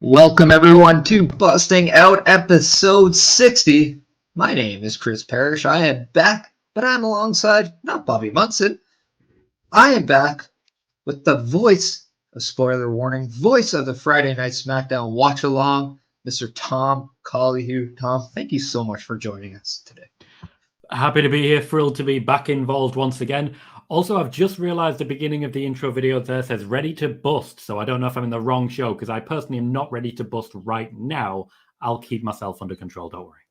Welcome everyone to Busting Out episode 60. My name is Chris Parrish. I am back, but I'm alongside not Bobby Munson. I am back with the voice of spoiler warning, voice of the Friday Night SmackDown watch along, Mr. Tom Colohue. Tom, thank you so much for joining us today. Happy to be here, thrilled to be back involved once again. Also, I've just realized the beginning of the intro video there says ready to bust. So I don't know if I'm in the wrong show because I personally am not ready to bust right now. I'll keep myself under control. Don't worry.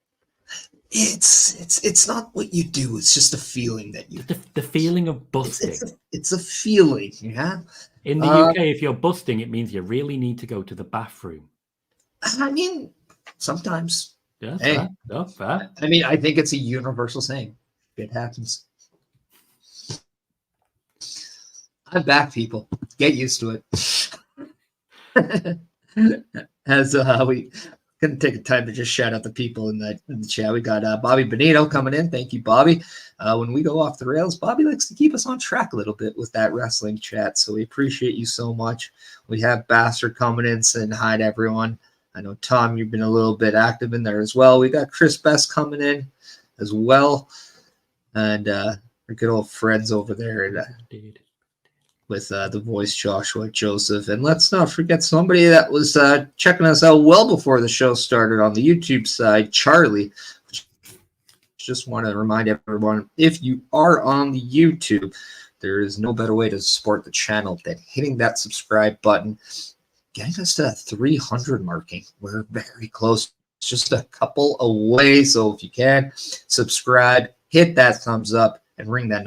It's not what you do. It's just a feeling that you. The feeling of busting. It's a feeling, yeah. In the UK, if you're busting, it means you really need to go to the bathroom. I mean, sometimes. Yeah, fair. No, fair. I mean, I think it's a universal saying. It happens. I'm back, people. Get used to it. As we gonna take a time to just shout out the people in the chat. We got Bobby Benito coming in. Thank you, Bobby. When we go off the rails, Bobby likes to keep us on track a little bit with that wrestling chat. So we appreciate you so much. We have Bastard coming in saying hi to everyone. I know, Tom, you've been a little bit active in there as well. We got Chris Best coming in as well. And our good old friends over there with the voice Joshua Joseph. And let's not forget somebody that was checking us out well before the show started on the YouTube side, Charlie. Just want to remind everyone, if you are on the YouTube, there is no better way to support the channel than hitting that subscribe button. Getting us to that 300 marking. We're very close. It's just a couple away. So if you can, subscribe, hit that thumbs up, and ring that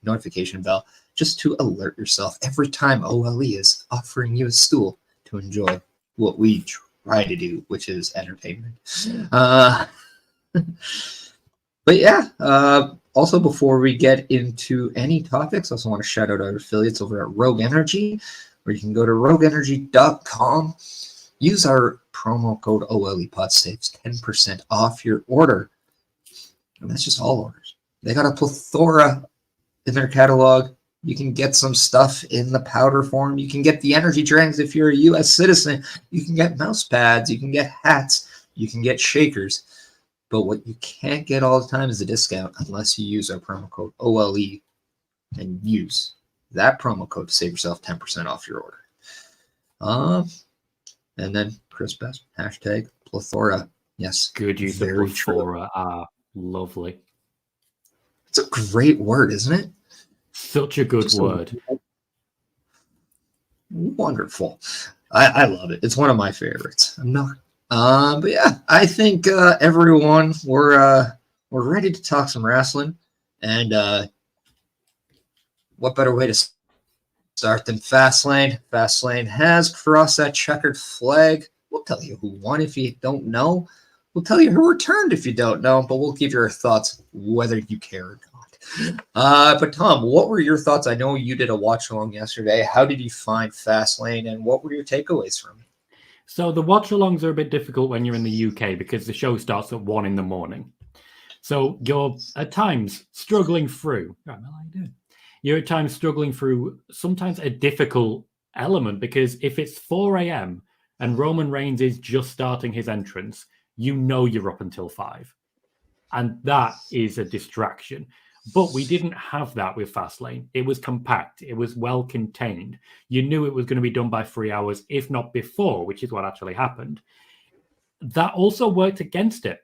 notification bell just to alert yourself every time OLE is offering you a stool to enjoy what we try to do, which is entertainment. But yeah, also before we get into any topics, I also want to shout out our affiliates over at Rogue Energy, where you can go to rogueenergy.com, use our promo code OLEPOD, saves 10% off your order. And that's just all orders. They got a plethora in their catalog. You can get some stuff in the powder form. You can get the energy drinks if you're a U.S. citizen. You can get mouse pads. You can get hats. You can get shakers. But what you can't get all the time is a discount unless you use our promo code OLE and use that promo code to save yourself 10% off your order. And then Chris Best, hashtag plethora. Yes. Good use of plethora. Lovely. It's a great word, isn't it? Such a good word. Wonderful. I love it. It's one of my favorites. I'm not. But yeah, I think everyone we're ready to talk some wrestling, and what better way to start than Fastlane? Fastlane has crossed that checkered flag. We'll tell you who won if you don't know. We'll tell you who returned if you don't know, but we'll give you our thoughts whether you care or not. But Tom, what were your thoughts? I know you did a watch along yesterday. How did you find Fastlane, and what were your takeaways from it? So the watch alongs are a bit difficult when you're in the UK because the show starts at 1 a.m. So you're at times struggling through. You're at times struggling through sometimes a difficult element, because if it's 4 a.m. and Roman Reigns is just starting his entrance, you know you're up until 5. And that is a distraction. But we didn't have that with Fastlane. It was compact. It was well contained. You knew it was going to be done by 3 hours, if not before, which is what actually happened. That also worked against it,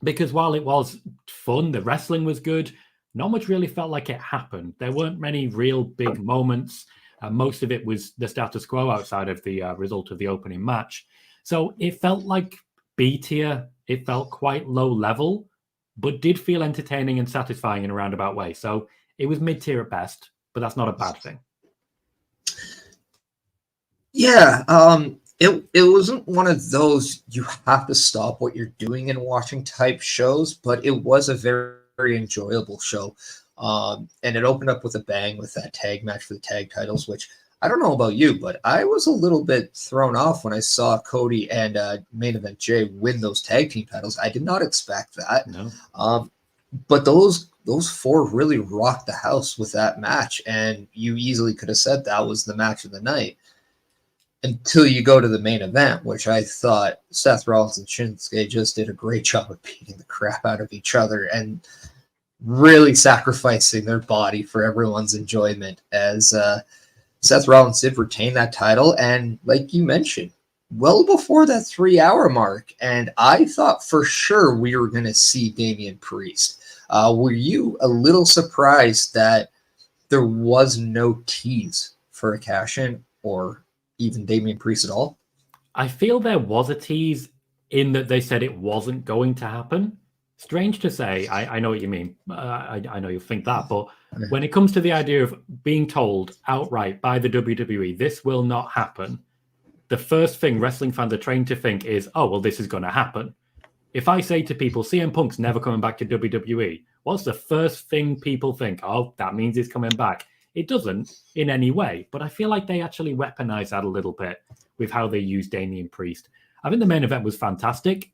because while it was fun, the wrestling was good, not much really felt like it happened. There weren't many real big moments. Most of it was the status quo outside of the result of the opening match. So it felt like B tier. It felt quite low level, but did feel entertaining and satisfying in a roundabout way. So it was mid-tier at best, but that's not a bad thing. Yeah, it wasn't one of those you have to stop what you're doing and watching type shows, but it was a very, very enjoyable show. And it opened up with a bang with that tag match for the tag titles, which I don't know about you, but I was a little bit thrown off when I saw Cody and Main Event Jay win those tag team titles. I did not expect that. No. But those four really rocked the house with that match, and you easily could have said that was the match of the night. Until you go to the main event, which I thought Seth Rollins and Shinsuke just did a great job of beating the crap out of each other and really sacrificing their body for everyone's enjoyment, as Seth Rollins did retain that title, and like you mentioned, well before that 3-hour mark, and I thought for sure we were going to see Damian Priest. Were you a little surprised that there was no tease for a cash-in or even Damian Priest at all. I feel there was a tease in that they said it wasn't going to happen. Strange to say, I know what you mean. I know you'll think that, but when it comes to the idea of being told outright by the WWE, this will not happen, the first thing wrestling fans are trained to think is, oh, well, this is going to happen. If I say to people, CM Punk's never coming back to WWE, what's the first thing people think? Oh, that means he's coming back. It doesn't in any way, but I feel like they actually weaponize that a little bit with how they use Damian Priest. I think the main event was fantastic,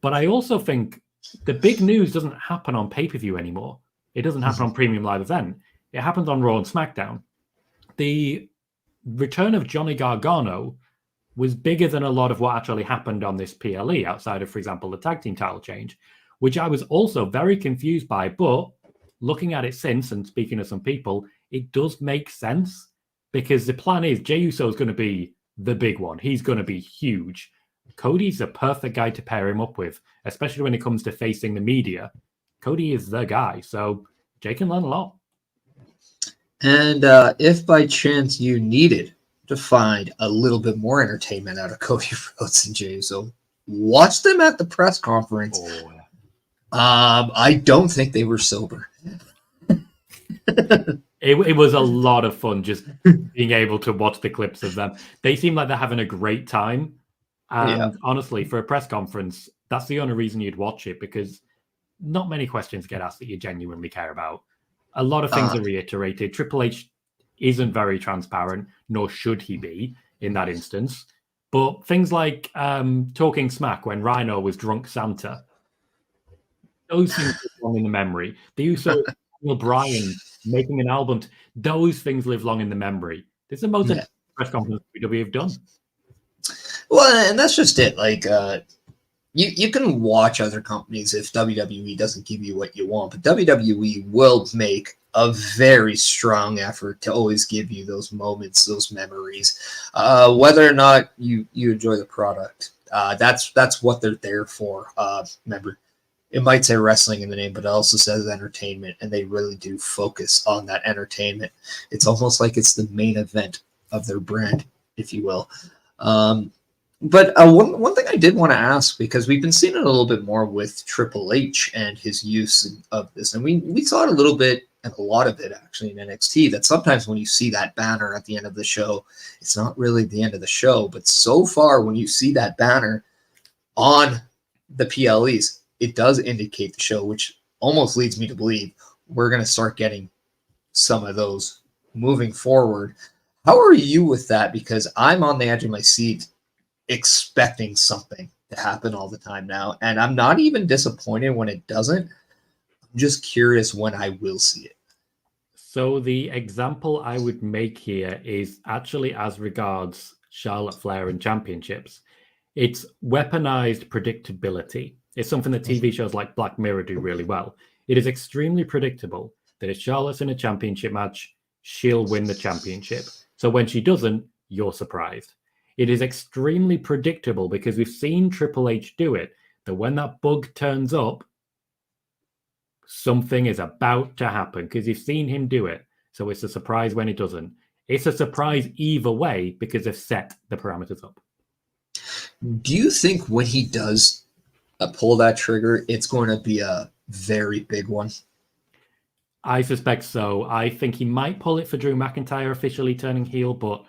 but I also think the big news doesn't happen on pay-per-view anymore. It doesn't happen on Premium Live Event. It happens on Raw and SmackDown. The return of Johnny Gargano was bigger than a lot of what actually happened on this PLE outside of, for example, the tag team title change, which I was also very confused by. But looking at it since and speaking to some people, it does make sense because the plan is Jey Uso is going to be the big one. He's going to be huge. Cody's the perfect guy to pair him up with, especially when it comes to facing the media. Cody is the guy. So Jey can learn a lot. And if by chance you needed to find a little bit more entertainment out of Cody Rhodes and Jey Uso, watch them at the press conference. Oh, yeah. I don't think they were sober. It was a lot of fun just being able to watch the clips of them. They seem like they're having a great time. And honestly, for a press conference, that's the only reason you'd watch it, because not many questions get asked that you genuinely care about. A lot of things are reiterated. Triple H isn't very transparent, nor should he be in that instance. But things like talking smack when Rhino was drunk Santa, those things live long in the memory. The use of Daniel Bryan making an album, those things live long in the memory. This is the most press conference we have done. Well, and that's just it. Like, you can watch other companies if WWE doesn't give you what you want, but WWE will make a very strong effort to always give you those moments, those memories, whether or not you enjoy the product. That's what they're there for. Remember, it might say wrestling in the name, but it also says entertainment, and they really do focus on that entertainment. It's almost like it's the main event of their brand, if you will. But one thing I did want to ask, because we've been seeing it a little bit more with Triple H and his use of this, and we saw it a little bit, and a lot of it actually in NXT, that sometimes when you see that banner at the end of the show, it's not really the end of the show. But so far, when you see that banner on the PLEs, it does indicate the show, which almost leads me to believe we're going to start getting some of those moving forward. How are you with that? Because I'm on the edge of my seat expecting something to happen all the time now, and I'm not even disappointed when it doesn't. I'm just curious when I will see it. So the example I would make here is actually as regards Charlotte Flair and championships. It's weaponized predictability. It's something that TV shows like Black Mirror do really well. It is extremely predictable that if Charlotte's in a championship match, she'll win the championship. So when she doesn't, you're surprised. It is extremely predictable because we've seen Triple H do it, that when that bug turns up, something is about to happen because you've seen him do it. So it's a surprise when it doesn't. It's a surprise either way because they've set the parameters up. Do you think when he does pull that trigger, it's going to be a very big one? I suspect so. I think he might pull it for Drew McIntyre officially turning heel, but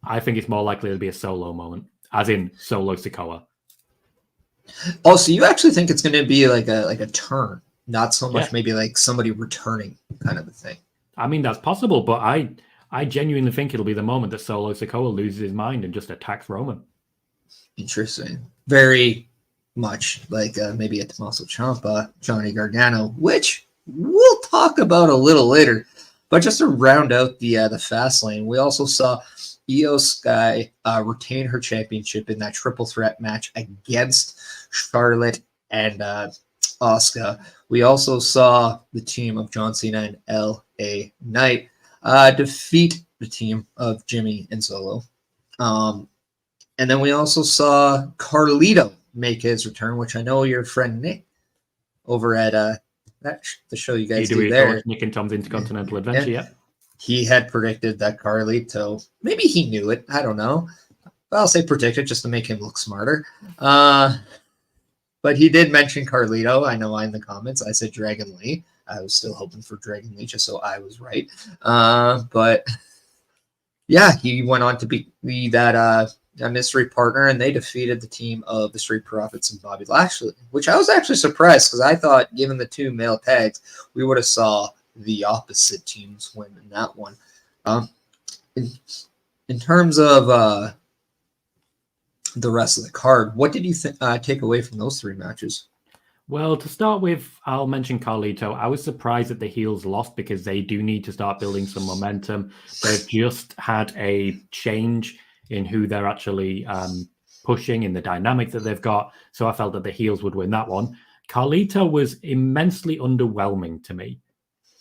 I think it's more likely it'll be a solo moment, as in Solo Sikoa. Oh, so you actually think it's going to be like a turn, not so much maybe like somebody returning kind of a thing? I mean, that's possible, but I genuinely think it'll be the moment that Solo Sikoa loses his mind and just attacks Roman. Interesting. Very much like maybe a Tommaso Ciampa, Johnny Gargano, which we'll talk about a little later. But just to round out the fast lane, we also saw Io Sky retain her championship in that triple threat match against Charlotte and Asuka. We also saw the team of John Cena and LA Knight defeat the team of Jimmy and Solo. And then we also saw Carlito make his return, which I know your friend Nick over at the show you guys do there. Nick and Tom's Intercontinental Adventure, yeah. he had predicted that Carlito, maybe he knew it, I don't know. But I'll say predicted just to make him look smarter. But he did mention Carlito. I know in the comments I said Dragon Lee. I was still hoping for Dragon Lee just so I was right. But yeah, he went on to be that a mystery partner, and they defeated the team of the Street Profits and Bobby Lashley, which I was actually surprised because I thought, given the two male tags, we would have saw the opposite teams win in that one. In terms of the rest of the card, what did you take away from those three matches? Well, to start with, I'll mention Carlito. I was surprised that the heels lost because they do need to start building some momentum. They've just had a change in who they're actually pushing, in the dynamic that they've got. So I felt that the heels would win that one. Carlito was immensely underwhelming to me.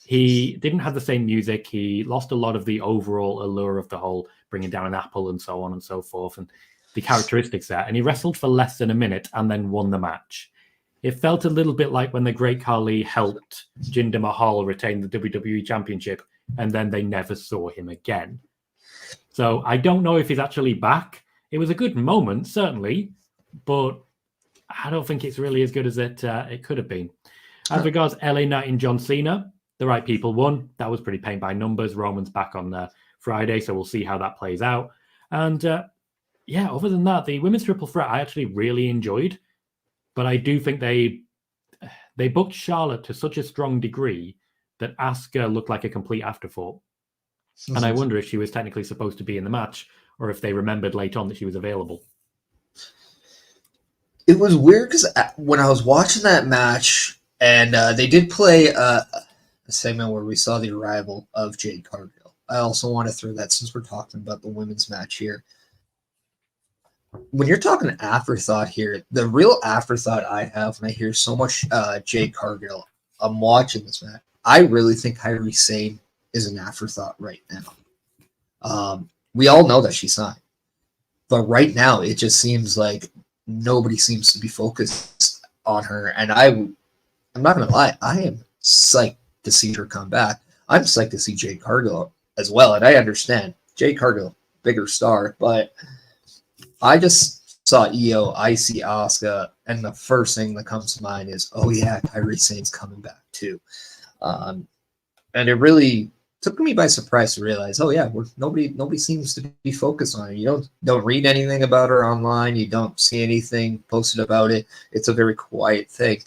He didn't have the same music. He lost a lot of the overall allure of the whole bringing down an apple and so on and so forth, and the characteristics there. And he wrestled for less than a minute and then won the match. It felt a little bit like when the Great Khali helped Jinder Mahal retain the WWE Championship, and then they never saw him again. So I don't know if he's actually back. It was a good moment, certainly, but I don't think it's really as good as it could have been. As regards LA Knight and John Cena, the right people won. That was pretty paint by numbers. Roman's back on Friday, so we'll see how that plays out. And yeah, other than that, the women's triple threat I actually really enjoyed. But I do think they booked Charlotte to such a strong degree that Asuka looked like a complete afterthought. And I wonder if she was technically supposed to be in the match or if they remembered late on that she was available. It was weird because when I was watching that match, and they did play a segment where we saw the arrival of Jade Cargill. I also want to throw that since we're talking about the women's match here. When you're talking afterthought here, the real afterthought I have when I hear so much Jade Cargill, I'm watching this match. I really think Kairi Sane is an afterthought right now. We all know that she signed. But right now, it just seems like nobody seems to be focused on her. And I'm not going to lie, I am psyched to see her come back. I'm psyched to see Jade Cargill as well. And I understand Jade Cargill, bigger star, but I just saw Io, I see Asuka, and the first thing that comes to mind is, oh yeah, Kairi Sane's coming back too. And it really took me by surprise to realize, oh yeah, nobody seems to be focused on it. You don't read anything about her online. You don't see anything posted about it. It's a very quiet thing.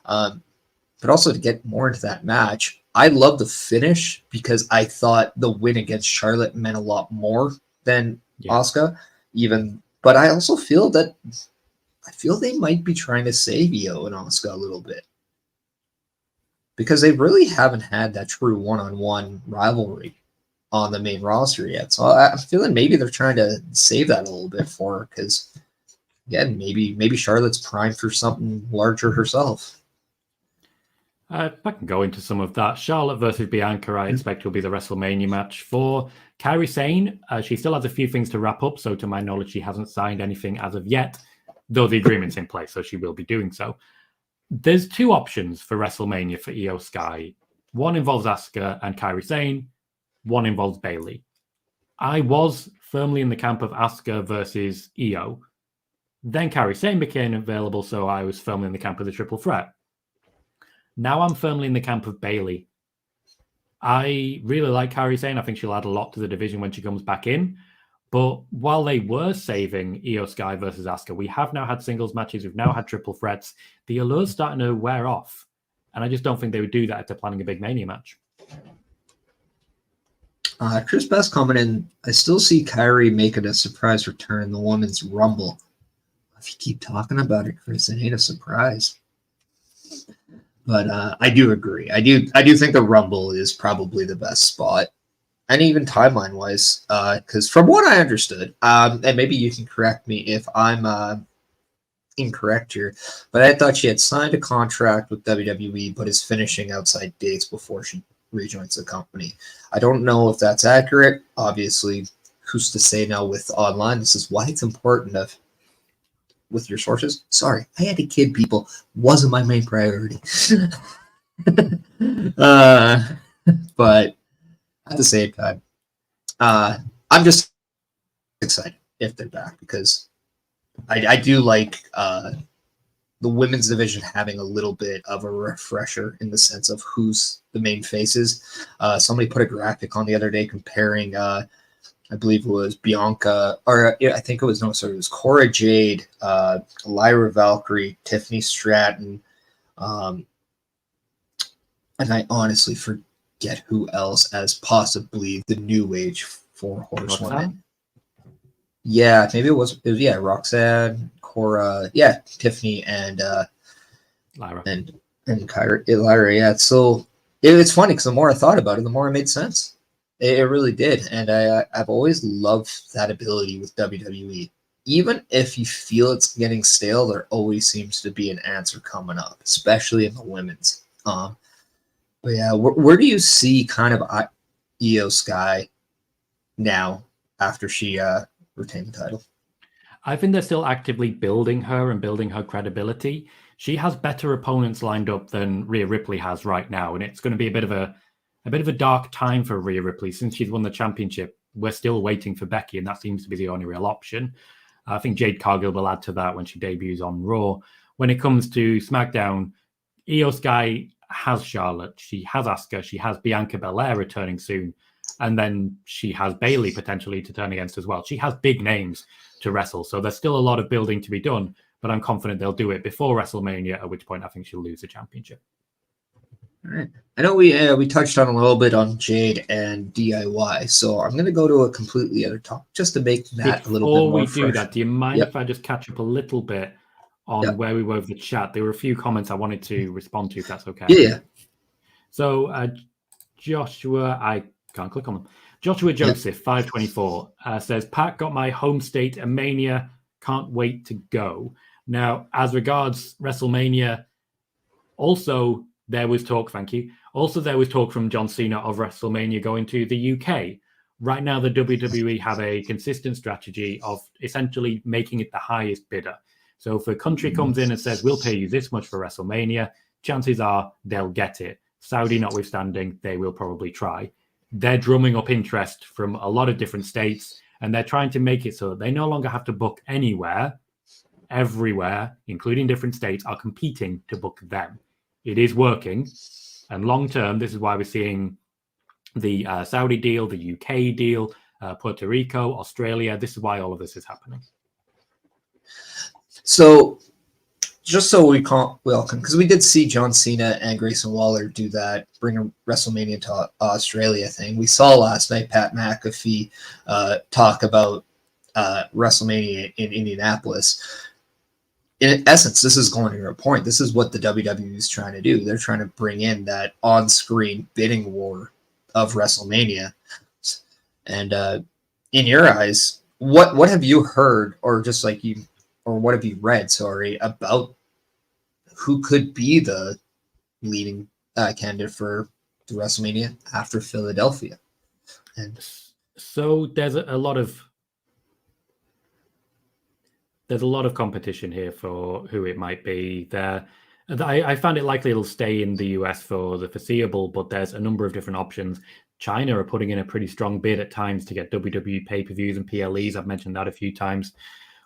But also to get more into that match, I love the finish because I thought the win against Charlotte meant a lot more than Asuka, but I also feel they might be trying to save Io and Asuka a little bit because they really haven't had that true one-on-one rivalry on the main roster yet. So I'm feeling maybe they're trying to save that a little bit for her because, again, maybe Charlotte's primed for something larger herself. I can go into some of that. Charlotte versus Bianca, I expect will be the WrestleMania match. For Kairi Sane, she still has a few things to wrap up. So to my knowledge, she hasn't signed anything as of yet, though the agreement's in place, so she will be doing so. There's two options for WrestleMania for Io Sky. One involves Asuka and Kairi Sane. One involves Bayley. I was firmly in the camp of Asuka versus Io. Then Kairi Sane became available, so I was firmly in the camp of the triple threat. Now I'm firmly in the camp of Bayley. I really like Kairi Sane. I think she'll add a lot to the division when she comes back in. But while they were saving Io Sky versus Asuka, we have now had singles matches. We've now had triple threats. The allure's starting to wear off. And I just don't think they would do that if they're planning a big Mania match. Chris Best commented, I still see Kairi making a surprise return in the Women's Rumble. If you keep talking about it, Chris, it ain't a surprise. But I do agree. I do think the Rumble is probably the best spot. And even timeline-wise, because from what I understood, and maybe you can correct me if I'm incorrect here, but I thought she had signed a contract with WWE, but is finishing outside dates before she rejoins the company. I don't know if that's accurate. Obviously, who's to say now with online? This is why it's important with your sources. Sorry, I had to kid people. Wasn't my main priority. But at the same time, I'm just excited if they're back because I do like the women's division having a little bit of a refresher in the sense of who's the main faces. Somebody put a graphic on the other day comparing, I believe it was Bianca, or I think it was, no, sorry, it was Cora Jade, Lyra Valkyrie, Tiffany Stratton, and I honestly forget who else as possibly the new age four horsewoman. Yeah, maybe it was Roxanne, Cora, Tiffany, and Lyra. and Lyra. Yeah, so it's funny because the more I thought about it, the more it made sense. It really did, and I've always loved that ability with WWE. Even if you feel it's getting stale, there always seems to be an answer coming up, especially in the women's. But yeah, where do you see kind of Io Sky now after she retained the title? I think they're still actively building her and building her credibility. She has better opponents lined up than Rhea Ripley has right now, and it's going to be a bit of a dark time for Rhea Ripley since she's won the championship. We're still waiting for Becky, and that seems to be the only real option. I think Jade Cargill will add to that when she debuts on Raw. When it comes to SmackDown, Io Sky has Charlotte, she has Asuka, she has Bianca Belair returning soon, and then she has Bayley potentially to turn against as well. She has big names to wrestle, so there's still a lot of building to be done, but I'm confident they'll do it before WrestleMania, at which point I think she'll lose the championship. All right. I know we touched on a little bit on Jade and DIY, so I'm going to go to a completely other topic just to make that a little bit more fresh. Before we do that, do you mind if I just catch up a little bit on where we were with the chat? There were a few comments I wanted to respond to, if that's okay. Yeah. So Joshua, I can't click on them. Joshua Joseph, 524, says, Pat got my home state a Mania. Can't wait to go. Now, as regards WrestleMania, also there was talk, thank you. Also, there was talk from John Cena of WrestleMania going to the UK. Right now, the WWE have a consistent strategy of essentially making it the highest bidder. So if a country comes in and says, we'll pay you this much for WrestleMania, chances are they'll get it. Saudi notwithstanding, they will probably try. They're drumming up interest from a lot of different states, and they're trying to make it so that they no longer have to book anywhere. Everywhere, including different states, are competing to book them. It is working, and long term, this is why we're seeing the Saudi deal, the UK deal, Puerto Rico, Australia. This is why all of this is happening. So, just so we all can, because we did see John Cena and Grayson Waller do that, bring a WrestleMania to Australia thing. We saw last night Pat McAfee talk about WrestleMania in Indianapolis. In essence, this is going to your point. This is what the WWE is trying to do. They're trying to bring in that on-screen bidding war of WrestleMania. And in your eyes, what have you heard, or just like you, or what have you read, sorry, about who could be the leading candidate for the WrestleMania after Philadelphia? And so there's a lot of competition here for who it might be. I find it likely it'll stay in the US for the foreseeable, but there's a number of different options. China are putting in a pretty strong bid at times to get WWE pay-per-views and PLEs. I've mentioned that a few times.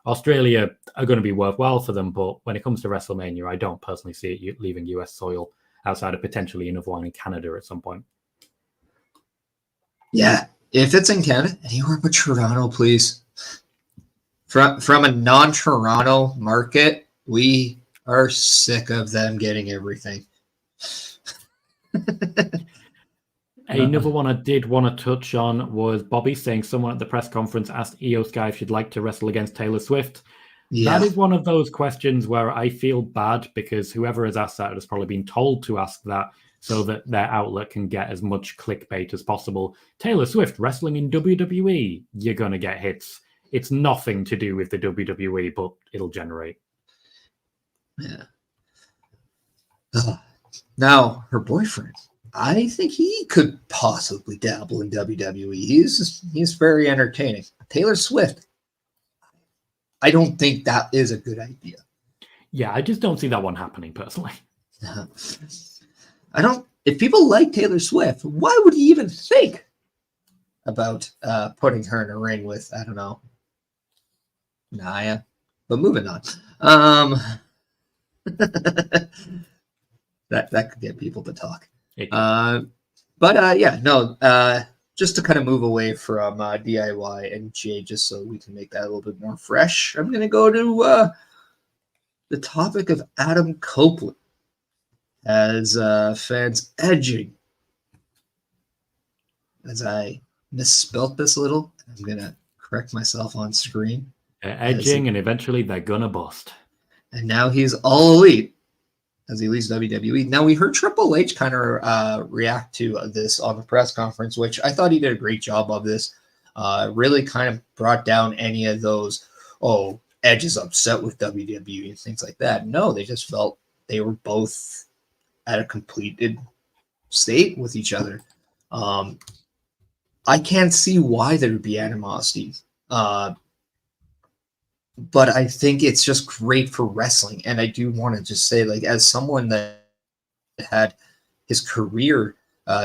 Australia are going to be worthwhile for them, but when it comes to WrestleMania, I don't personally see it leaving US soil outside of potentially another one in Canada at some point. Yeah, if it's in Canada, anywhere but Toronto, please. From a non-Toronto market, we are sick of them getting everything. Another one I did want to touch on was Bobby saying someone at the press conference asked Io Sky if she'd like to wrestle against Taylor Swift. Yeah. That is one of those questions where I feel bad because whoever has asked that has probably been told to ask that so that their outlet can get as much clickbait as possible. Taylor Swift wrestling in WWE, you're going to get hits. It's nothing to do with the WWE, but it'll generate. Yeah. Now, her boyfriend, I think he could possibly dabble in WWE. He's very entertaining. Taylor Swift, I don't think that is a good idea. Yeah, I just don't see that one happening personally. I don't. If people like Taylor Swift, why would he even think about putting her in a ring with, I don't know, Naya. But moving on. that could get people to talk. Just to kind of move away from DIY and J, just so we can make that a little bit more fresh, I'm going to go to the topic of Adam Copeland as fans edging. As I misspelt this a little, I'm going to correct myself on screen. They're edging, and eventually they're going to bust. And now he's all elite as he leaves WWE. Now, we heard Triple H kind of react to this on the press conference, which I thought he did a great job of this. Really kind of brought down any of those, Edge is upset with WWE and things like that. No, they just felt they were both at a completed state with each other. I can't see why there would be animosity. But I think it's just great for wrestling. And I do want to just say, like, as someone that had his career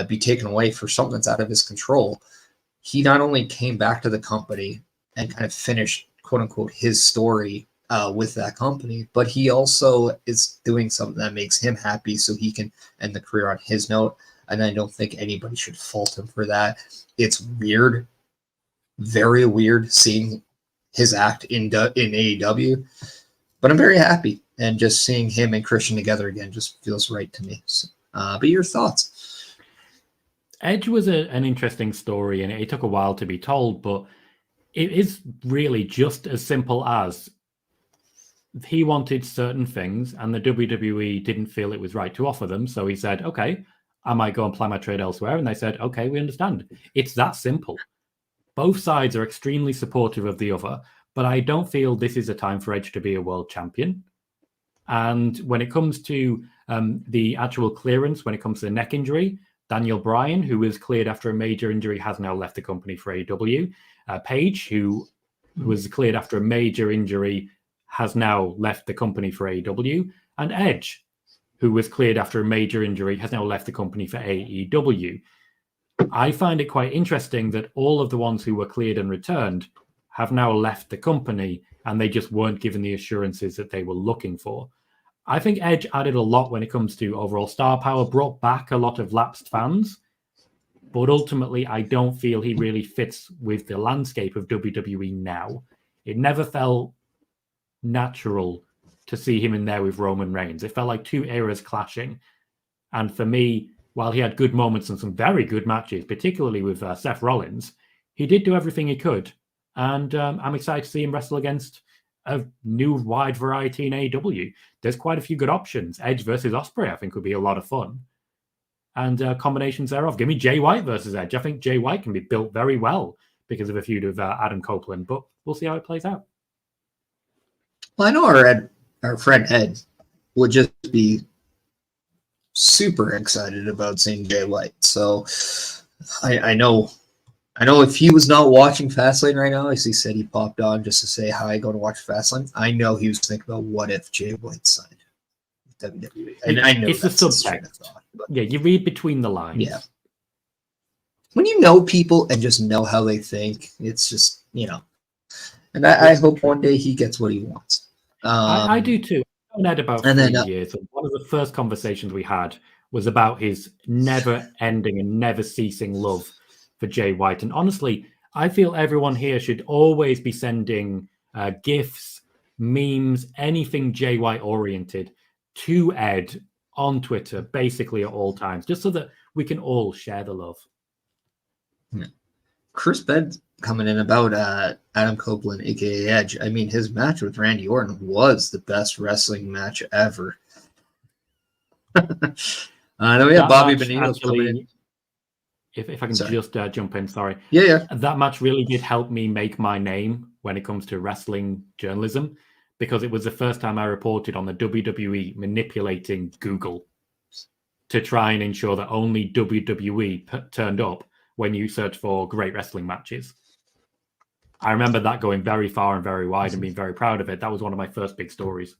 be taken away for something that's out of his control, he not only came back to the company and kind of finished, quote unquote, his story with that company, but he also is doing something that makes him happy so he can end the career on his note. And I don't think anybody should fault him for that. It's weird, very weird seeing his act in AEW, but I'm very happy, and just seeing him and Christian together again just feels right to me. So, but your thoughts? Edge was an interesting story, and it took a while to be told, but it is really just as simple as he wanted certain things, and the WWE didn't feel it was right to offer them, so he said, okay, I might go and apply my trade elsewhere, and they said, okay, we understand. It's that simple. Both sides are extremely supportive of the other, but I don't feel this is a time for Edge to be a world champion. And when it comes to the actual clearance, when it comes to the neck injury, Daniel Bryan, who was cleared after a major injury, has now left the company for AEW. Paige, who was cleared after a major injury, has now left the company for AEW. And Edge, who was cleared after a major injury, has now left the company for AEW. I find it quite interesting that all of the ones who were cleared and returned have now left the company, and they just weren't given the assurances that they were looking for. I think Edge added a lot when it comes to overall star power, brought back a lot of lapsed fans, but ultimately I don't feel he really fits with the landscape of WWE now. It never felt natural to see him in there with Roman Reigns. It felt like two eras clashing. And for me, while he had good moments and some very good matches, particularly with Seth Rollins, he did do everything he could. And I'm excited to see him wrestle against a new wide variety in AEW. There's quite a few good options. Edge versus Ospreay, I think, would be a lot of fun. And combinations thereof. Give me Jay White versus Edge. I think Jay White can be built very well because of a feud of Adam Copeland, but we'll see how it plays out. Well, I know our friend Ed would just be super excited about seeing Jay White. So I know if he was not watching Fastlane right now, as he said he popped on just to say hi, go to watch Fastlane. I know he was thinking about what if Jay White signed with WWE. And I know it's that's a subtext. Thought, yeah, you read between the lines. Yeah. When you know people and just know how they think, it's just, And I hope one day he gets what he wants. I do too. I've known Ed about 3 years. And one of the first conversations we had was about his never-ending and never-ceasing love for Jay White. And honestly, I feel everyone here should always be sending GIFs, memes, anything Jay White-oriented to Ed on Twitter, basically at all times, just so that we can all share the love. Yeah. Chris Bed coming in about Adam Copeland, aka Edge. I mean, his match with Randy Orton was the best wrestling match ever. Then we have Bobby Benito coming in. If I can just jump in, sorry. Yeah. That match really did help me make my name when it comes to wrestling journalism, because it was the first time I reported on the WWE manipulating Google to try and ensure that only WWE turned up when you search for great wrestling matches. I remember that going very far and very wide and being very proud of it. That was one of my first big stories.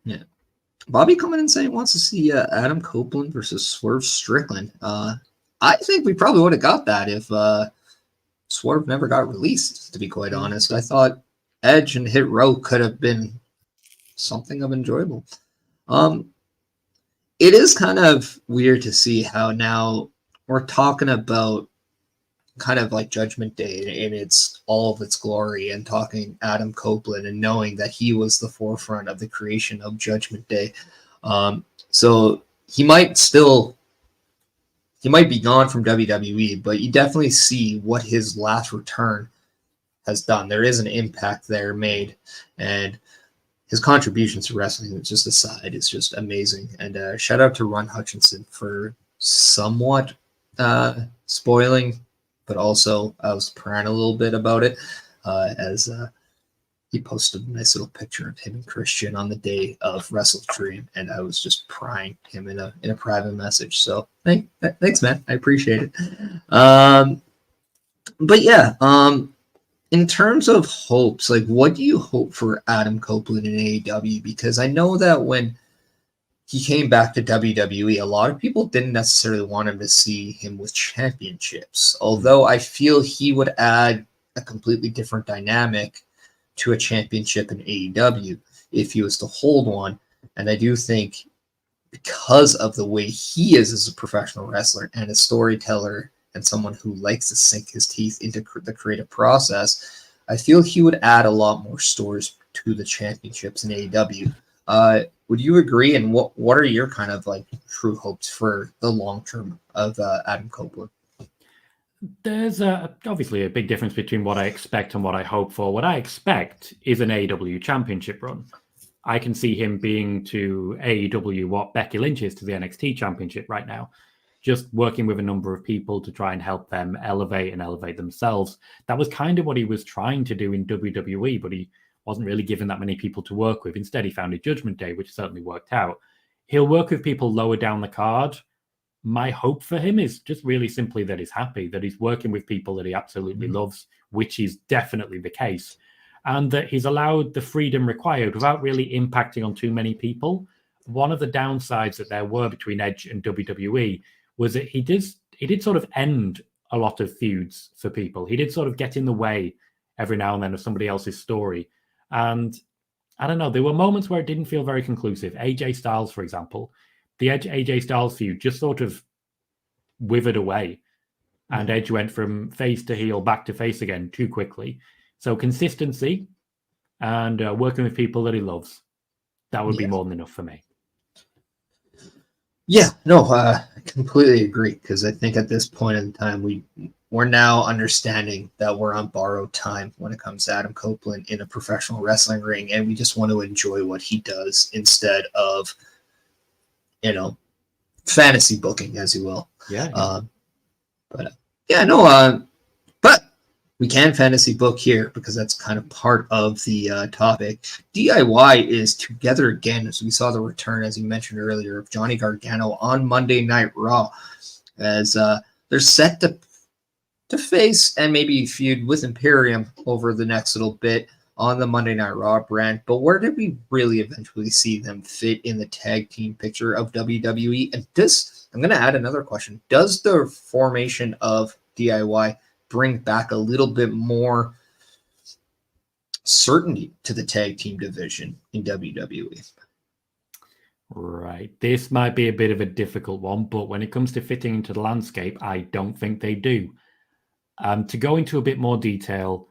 Yeah. Bobby coming in saying wants to see Adam Copeland versus Swerve Strickland. I think we probably would have got that if Swerve never got released, to be quite honest. I thought Edge and Hit Row could have been something of enjoyable. It is kind of weird to see how now we're talking about kind of like Judgment Day in its all of its glory, and talking Adam Copeland and knowing that he was the forefront of the creation of Judgment Day. So he might be gone from WWE, but you definitely see what his last return has done. There is an impact there made, and his contributions to wrestling, just aside, is just amazing. And shout out to Ron Hutchinson for somewhat spoiling, but also I was crying a little bit about it as he posted a nice little picture of him and Christian on the day of Wrestle Dream, and I was just prying him in a private message. So thanks, man. I appreciate it. But yeah, in terms of hopes, like, what do you hope for Adam Copeland in AEW? Because I know that when he came back to WWE, a lot of people didn't necessarily want him to see him with championships, although I feel he would add a completely different dynamic to a championship in AEW if he was to hold one. And I do think, because of the way he is as a professional wrestler and a storyteller and someone who likes to sink his teeth into the creative process, I feel he would add a lot more stories to the championships in AEW. Would you agree? And what are your kind of like true hopes for the long term of Adam Copeland? There's obviously a big difference between what I expect and what I hope for. What I expect is an AEW championship run. I can see him being to AEW what Becky Lynch is to the NXT championship right now. Just working with a number of people to try and help them elevate themselves. That was kind of what he was trying to do in WWE, but he wasn't really given that many people to work with. Instead, he founded Judgment Day, which certainly worked out. He'll work with people lower down the card. My hope for him is just really simply that he's happy, that he's working with people that he absolutely loves, which is definitely the case, and that he's allowed the freedom required without really impacting on too many people. One of the downsides that there were between Edge and WWE was that he did sort of end a lot of feuds for people. He did sort of get in the way every now and then of somebody else's story. And I don't know, there were moments where it didn't feel very conclusive. AJ Styles, for example, the Edge AJ Styles feud just sort of withered away, and Edge went from face to heel back to face again too quickly. So consistency and working with people that he loves, that would be more than enough for me. Yeah, no, I completely agree, because I think at this point in time we're now understanding that we're on borrowed time when it comes to Adam Copeland in a professional wrestling ring, and we just want to enjoy what he does instead of, fantasy booking, as you will. Yeah. But we can fantasy book here because that's kind of part of the topic. DIY is together again, as we saw the return, as you mentioned earlier, of Johnny Gargano on Monday Night Raw, as they're set to face and maybe feud with Imperium over the next little bit on the Monday Night Raw brand. But where did we really eventually see them fit in the tag team picture of WWE? And I'm going to add another question. Does the formation of DIY bring back a little bit more certainty to the tag team division in WWE? Right. This might be a bit of a difficult one, but when it comes to fitting into the landscape, I don't think they do. To go into a bit more detail,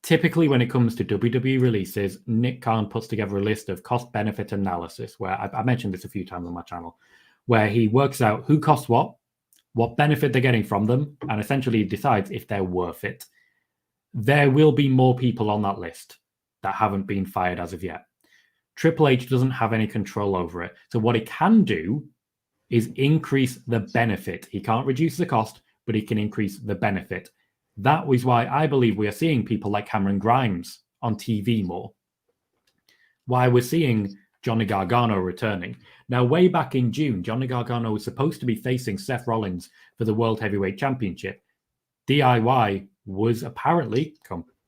typically when it comes to WWE releases, Nick Khan puts together a list of cost-benefit analysis, where I mentioned this a few times on my channel, where he works out who costs what benefit they're getting from them, and essentially decides if they're worth it. There will be more people on that list that haven't been fired as of yet. Triple H doesn't have any control over it. So what he can do is increase the benefit. He can't reduce the cost, but he can increase the benefit. That is why I believe we are seeing people like Cameron Grimes on TV more. Why we're seeing Johnny Gargano returning. Now, way back in June, Johnny Gargano was supposed to be facing Seth Rollins for the World Heavyweight Championship. DIY was apparently,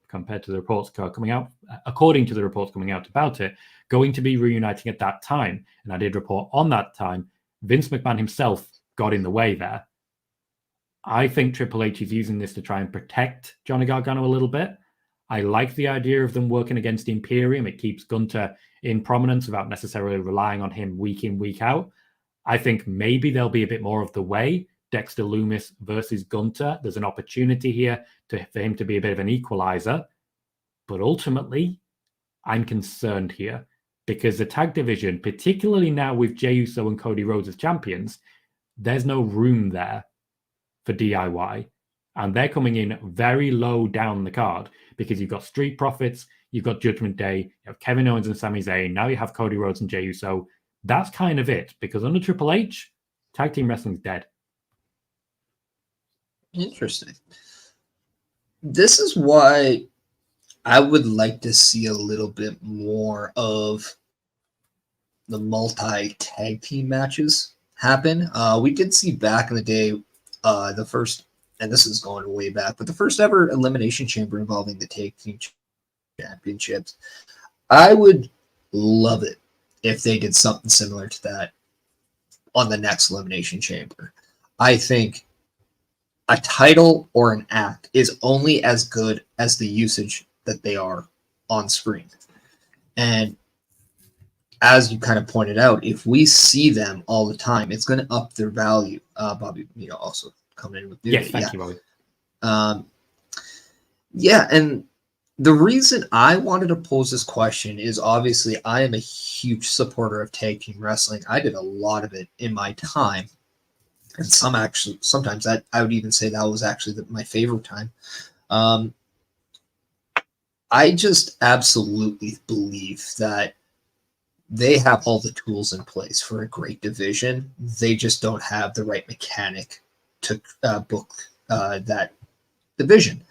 compared to the reports coming out, according to the reports coming out about it, going to be reuniting at that time. And I did report on that time, Vince McMahon himself got in the way there. I think Triple H is using this to try and protect Johnny Gargano a little bit. I like the idea of them working against Imperium. It keeps Gunter in prominence without necessarily relying on him week in, week out. I think maybe there'll be a bit more of the way. Dexter Lumis versus Gunter. There's an opportunity here for him to be a bit of an equalizer. But ultimately, I'm concerned here because the tag division, particularly now with Jey Uso and Cody Rhodes as champions, there's no room there for DIY. And they're coming in very low down the card because you've got Street Profits, you've got Judgment Day, you have Kevin Owens and Sami Zayn, now you have Cody Rhodes and Jey Uso. That's kind of it, because under Triple H, tag team wrestling's dead. Interesting. This is why I would like to see a little bit more of the multi-tag team matches happen. We did see back in the day the first, and this is going way back, but the first ever Elimination Chamber involving the tag team championships. I would love it if they did something similar to that on the next Elimination Chamber. I think a title or an act is only as good as the usage that they are on screen. And as you kind of pointed out, if we see them all the time, it's going to up their value. Bobby, also coming in with New Day. Thank you, Bobby. Yeah, and the reason I wanted to pose this question is obviously I am a huge supporter of tag team wrestling. I did a lot of it in my time. And sometimes that I would even say that was actually my favorite time. I just absolutely believe that they have all the tools in place for a great division. They just don't have the right mechanic to book that division.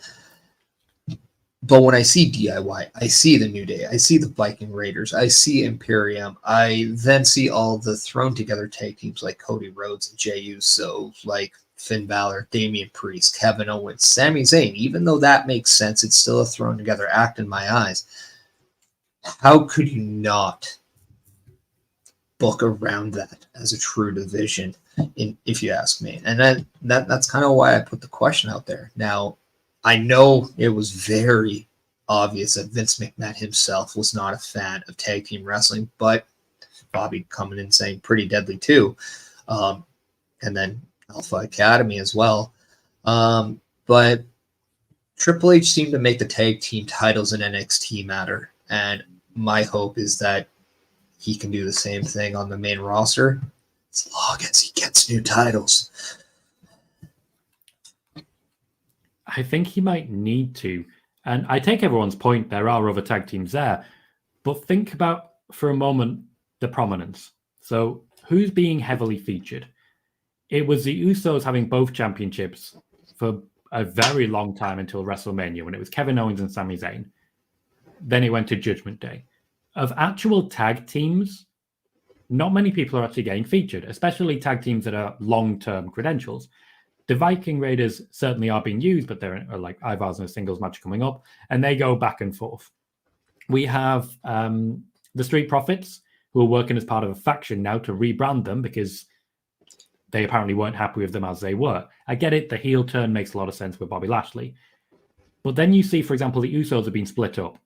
But when I see DIY, I see the New Day, I see the Viking Raiders, I see Imperium, I then see all the thrown together tag teams like Cody Rhodes and Jey Uso, like Finn Balor, Damian Priest, Kevin Owens, Sami Zayn. Even though that makes sense, it's still a thrown together act in my eyes. How could you not book around that as a true division, if you ask me? And that's kind of why I put the question out there. Now, I know it was very obvious that Vince McMahon himself was not a fan of tag team wrestling, but Bobby coming in saying Pretty Deadly too, and then Alpha Academy as well. But Triple H seemed to make the tag team titles in NXT matter, and my hope is that he can do the same thing on the main roster as long as he gets new titles. I think he might need to. And I take everyone's point. There are other tag teams there. But think about, for a moment, the prominence. So who's being heavily featured? It was the Usos having both championships for a very long time until WrestleMania, when it was Kevin Owens and Sami Zayn. Then it went to Judgment Day. Of actual tag teams, not many people are actually getting featured, especially tag teams that are long-term credentials. The Viking Raiders certainly are being used, but they're like Ivars in a singles match coming up, and they go back and forth. We have the Street Profits, who are working as part of a faction now to rebrand them because they apparently weren't happy with them as they were. I get it. The heel turn makes a lot of sense with Bobby Lashley. But then you see, for example, the Usos have been split up.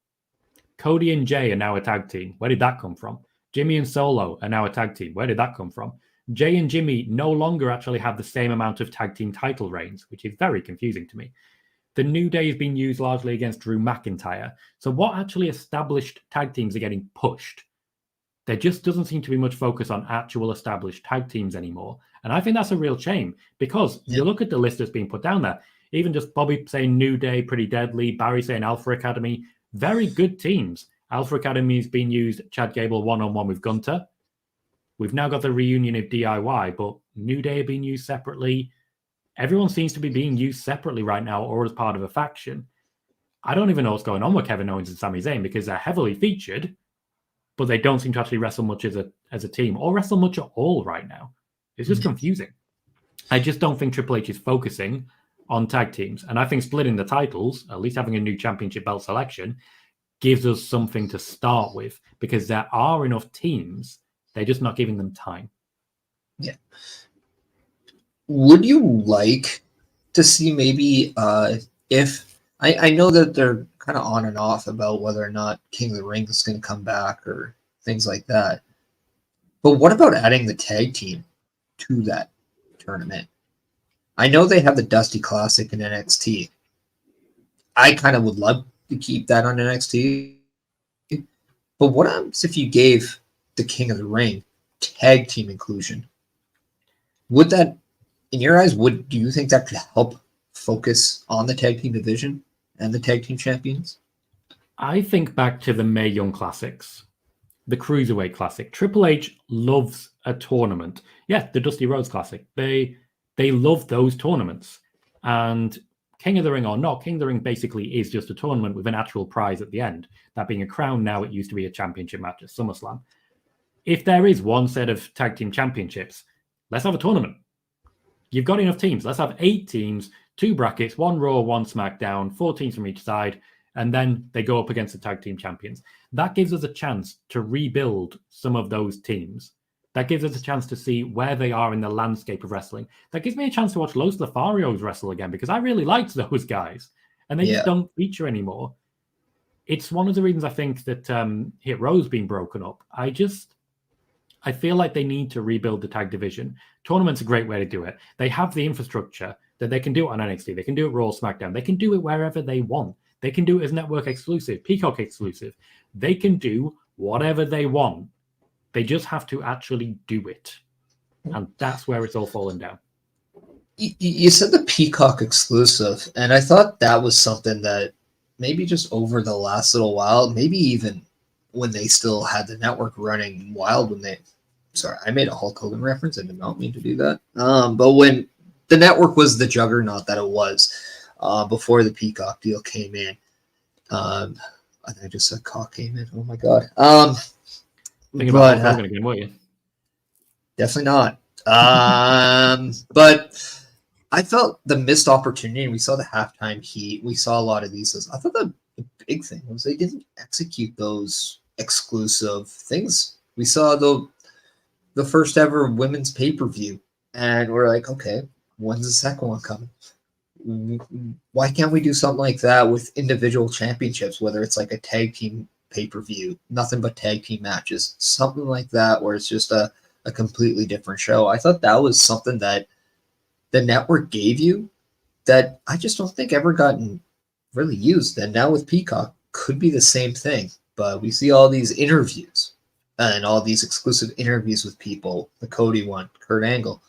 Cody and Jay are now a tag team. Where did that come from? Jimmy and Solo are now a tag team. Where did that come from? Jay and Jimmy no longer actually have the same amount of tag team title reigns, which is very confusing to me. The New Day is being used largely against Drew McIntyre. So what actually established tag teams are getting pushed? There just doesn't seem to be much focus on actual established tag teams anymore. And I think that's a real shame because you look at the list that's being put down there, even just Bobby saying New Day, Pretty Deadly, Barry saying Alpha Academy, very good teams. Alpha Academy has been used, Chad Gable one-on-one with Gunter. We've now got the reunion of DIY, but New Day are being used separately. Everyone seems to be being used separately right now or as part of a faction. I don't even know what's going on with Kevin Owens and Sami Zayn because they're heavily featured, but they don't seem to actually wrestle much as a team or wrestle much at all right now. It's just confusing. I just don't think Triple H is focusing on tag teams. And I think splitting the titles, at least having a new championship belt selection, gives us something to start with because there are enough teams. They're just not giving them time. Yeah. Would you like to see maybe if I know that they're kind of on and off about whether or not King of the Ring is going to come back or things like that. But what about adding the tag team to that tournament? I know they have the Dusty Classic in NXT. I kind of would love to keep that on NXT. But what happens if you gave the King of the Ring tag team inclusion? Would that, in your eyes, do you think that could help focus on the tag team division and the tag team champions? I think back to the Mae Young Classics, the Cruiserweight Classic. Triple H loves a tournament. Yeah, the Dusty Rhodes Classic. They love those tournaments. And King of the Ring or not, King of the Ring basically is just a tournament with an actual prize at the end. That being a crown, now it used to be a championship match at SummerSlam. If there is one set of tag team championships, let's have a tournament. You've got enough teams. Let's have 8 teams, 2 brackets, 1 Raw, 1 SmackDown, 4 teams from each side, and then they go up against the tag team champions. That gives us a chance to rebuild some of those teams. That gives us a chance to see where they are in the landscape of wrestling. That gives me a chance to watch Los Lotharios wrestle again because I really liked those guys, and they just don't feature anymore. It's one of the reasons I think that Hit Row's been broken up. I feel like they need to rebuild the tag division. Tournament's a great way to do it. They have the infrastructure that they can do it on NXT. They can do it Raw, SmackDown. They can do it wherever they want. They can do it as network exclusive, Peacock exclusive. They can do whatever they want. They just have to actually do it. And that's where it's all fallen down. You said the Peacock exclusive, and I thought that was something that maybe just over the last little while, maybe even when they still had the network running wild sorry, I made a Hulk Hogan reference. I did not mean to do that. But when the network was the juggernaut that it was before the Peacock deal came in, I think I just said cock came in. Oh my God. Thinking about Hulk Hogan again, weren't you? Definitely not. But I felt the missed opportunity. We saw the halftime heat. We saw a lot of these. I thought the big thing was they didn't execute those exclusive things. We saw the first ever women's pay-per-view, and we're like, okay, when's the second one coming? Why can't we do something like that with individual championships, whether it's like a tag team pay-per-view, nothing but tag team matches, something like that, where it's just a completely different show. I thought that was something that the network gave you that I just don't think ever gotten really used. And now with Peacock, could be the same thing. But we see all these interviews and all these exclusive interviews with people, the Cody one, Kurt Angle.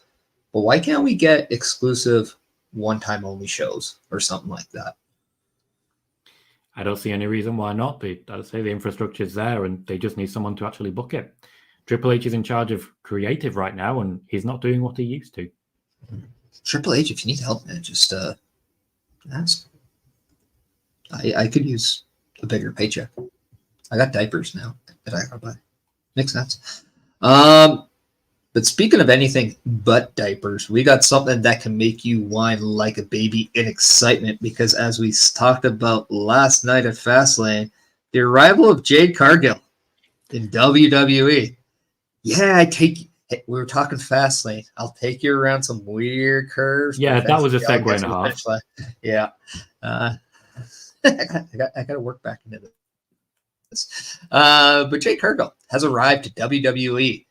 But why can't we get exclusive one-time only shows or something like that? I don't see any reason why not. I'd say the infrastructure is there and they just need someone to actually book it. Triple H is in charge of creative right now and he's not doing what he used to. Triple H, if you need help, man, just ask. I could use a bigger paycheck. I got diapers now that I gotta buy. Makes sense. But speaking of anything but diapers, we got something that can make you whine like a baby in excitement because as we talked about last night at Fastlane, the arrival of Jade Cargill in WWE. Yeah, we were talking Fastlane. I'll take you around some weird curves. Yeah, that was a segue and a half. Yeah. I got to work back into this. But Jade Cargill has arrived to WWE.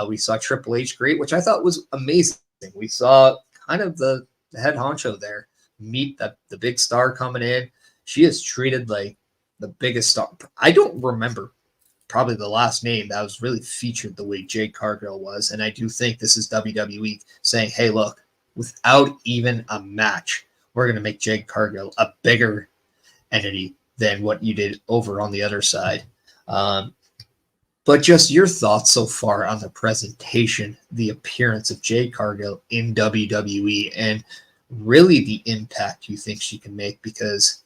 We saw Triple H great, which I thought was amazing. We saw kind of the head honcho there meet the big star coming in. She is treated like the biggest star. I don't remember probably the last name that was really featured the way Jade Cargill was. And I do think this is WWE saying, hey, look, without even a match, we're going to make Jade Cargill a bigger entity than what you did over on the other side. But just your thoughts so far on the presentation, the appearance of Jade Cargill in WWE, and really the impact you think she can make, because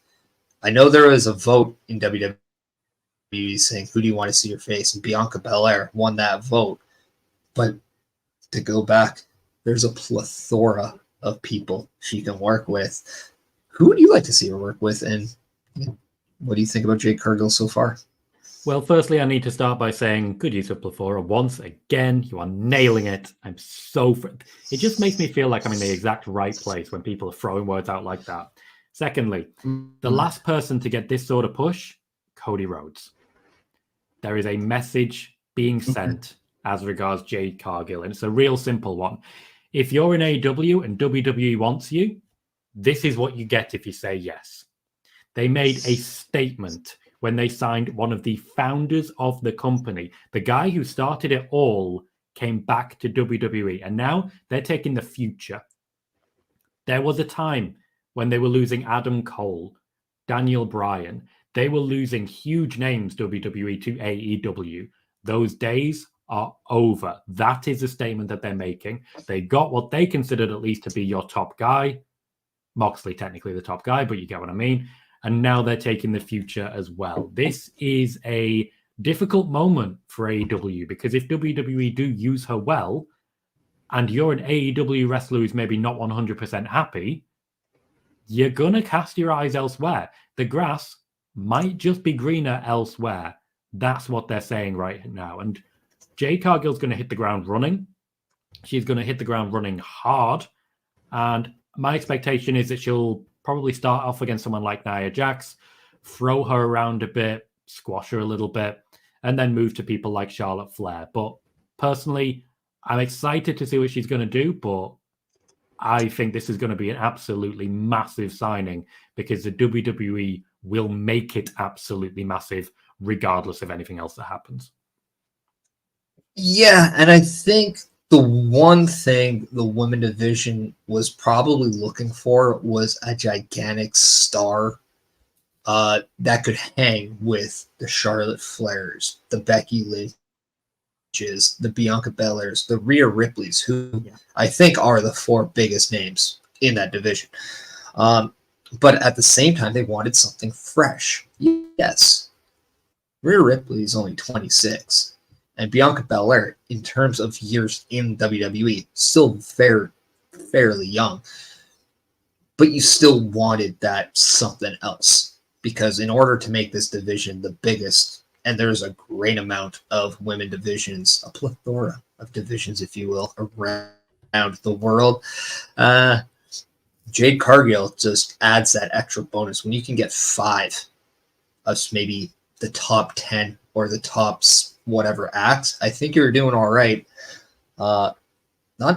I know there was a vote in WWE saying, who do you want to see your face? And Bianca Belair won that vote. But to go back, there's a plethora of people she can work with. Who would you like to see her work with? And what do you think about Jade Cargill so far? Well, firstly, I need to start by saying good use of plethora once again. You are nailing it. I'm so... It just makes me feel like I'm in the exact right place when people are throwing words out like that. Secondly, the last person to get this sort of push, Cody Rhodes. There is a message being sent as regards Jade Cargill, and it's a real simple one. If you're in AEW and WWE wants you, this is what you get if you say yes. They made a statement when they signed one of the founders of the company. The guy who started it all came back to WWE, and now they're taking the future. There was a time when they were losing Adam Cole, Daniel Bryan. They were losing huge names, WWE, to AEW. Those days are over. That is a statement that they're making. They got what they considered at least to be your top guy. Moxley, technically the top guy, but you get what I mean. And now they're taking the future as well. This is a difficult moment for AEW because if WWE do use her well, and you're an AEW wrestler who's maybe not 100% happy, you're going to cast your eyes elsewhere. The grass might just be greener elsewhere. That's what they're saying right now. And Jade Cargill's going to hit the ground running. She's going to hit the ground running hard. And my expectation is that she'll probably start off against someone like Nia Jax, throw her around a bit, squash her a little bit, and then move to people like Charlotte Flair. But personally, I'm excited to see what she's going to do, but I think this is going to be an absolutely massive signing because the WWE will make it absolutely massive regardless of anything else that happens. Yeah, and I think the one thing the women division was probably looking for was a gigantic star that could hang with the Charlotte Flairs, the Becky Lynches, the Bianca Belairs, the Rhea Ripleys, who I think are the four biggest names in that division. But at the same time, they wanted something fresh. Yes, Rhea Ripley is only 26. And Bianca Belair, in terms of years in WWE, still fairly young. But you still wanted that something else. Because in order to make this division the biggest, and there's a great amount of women divisions, a plethora of divisions, if you will, around the world, Jade Cargill just adds that extra bonus. When you can get 5 of maybe the top 10 or the top whatever acts, I think you're doing all right. Not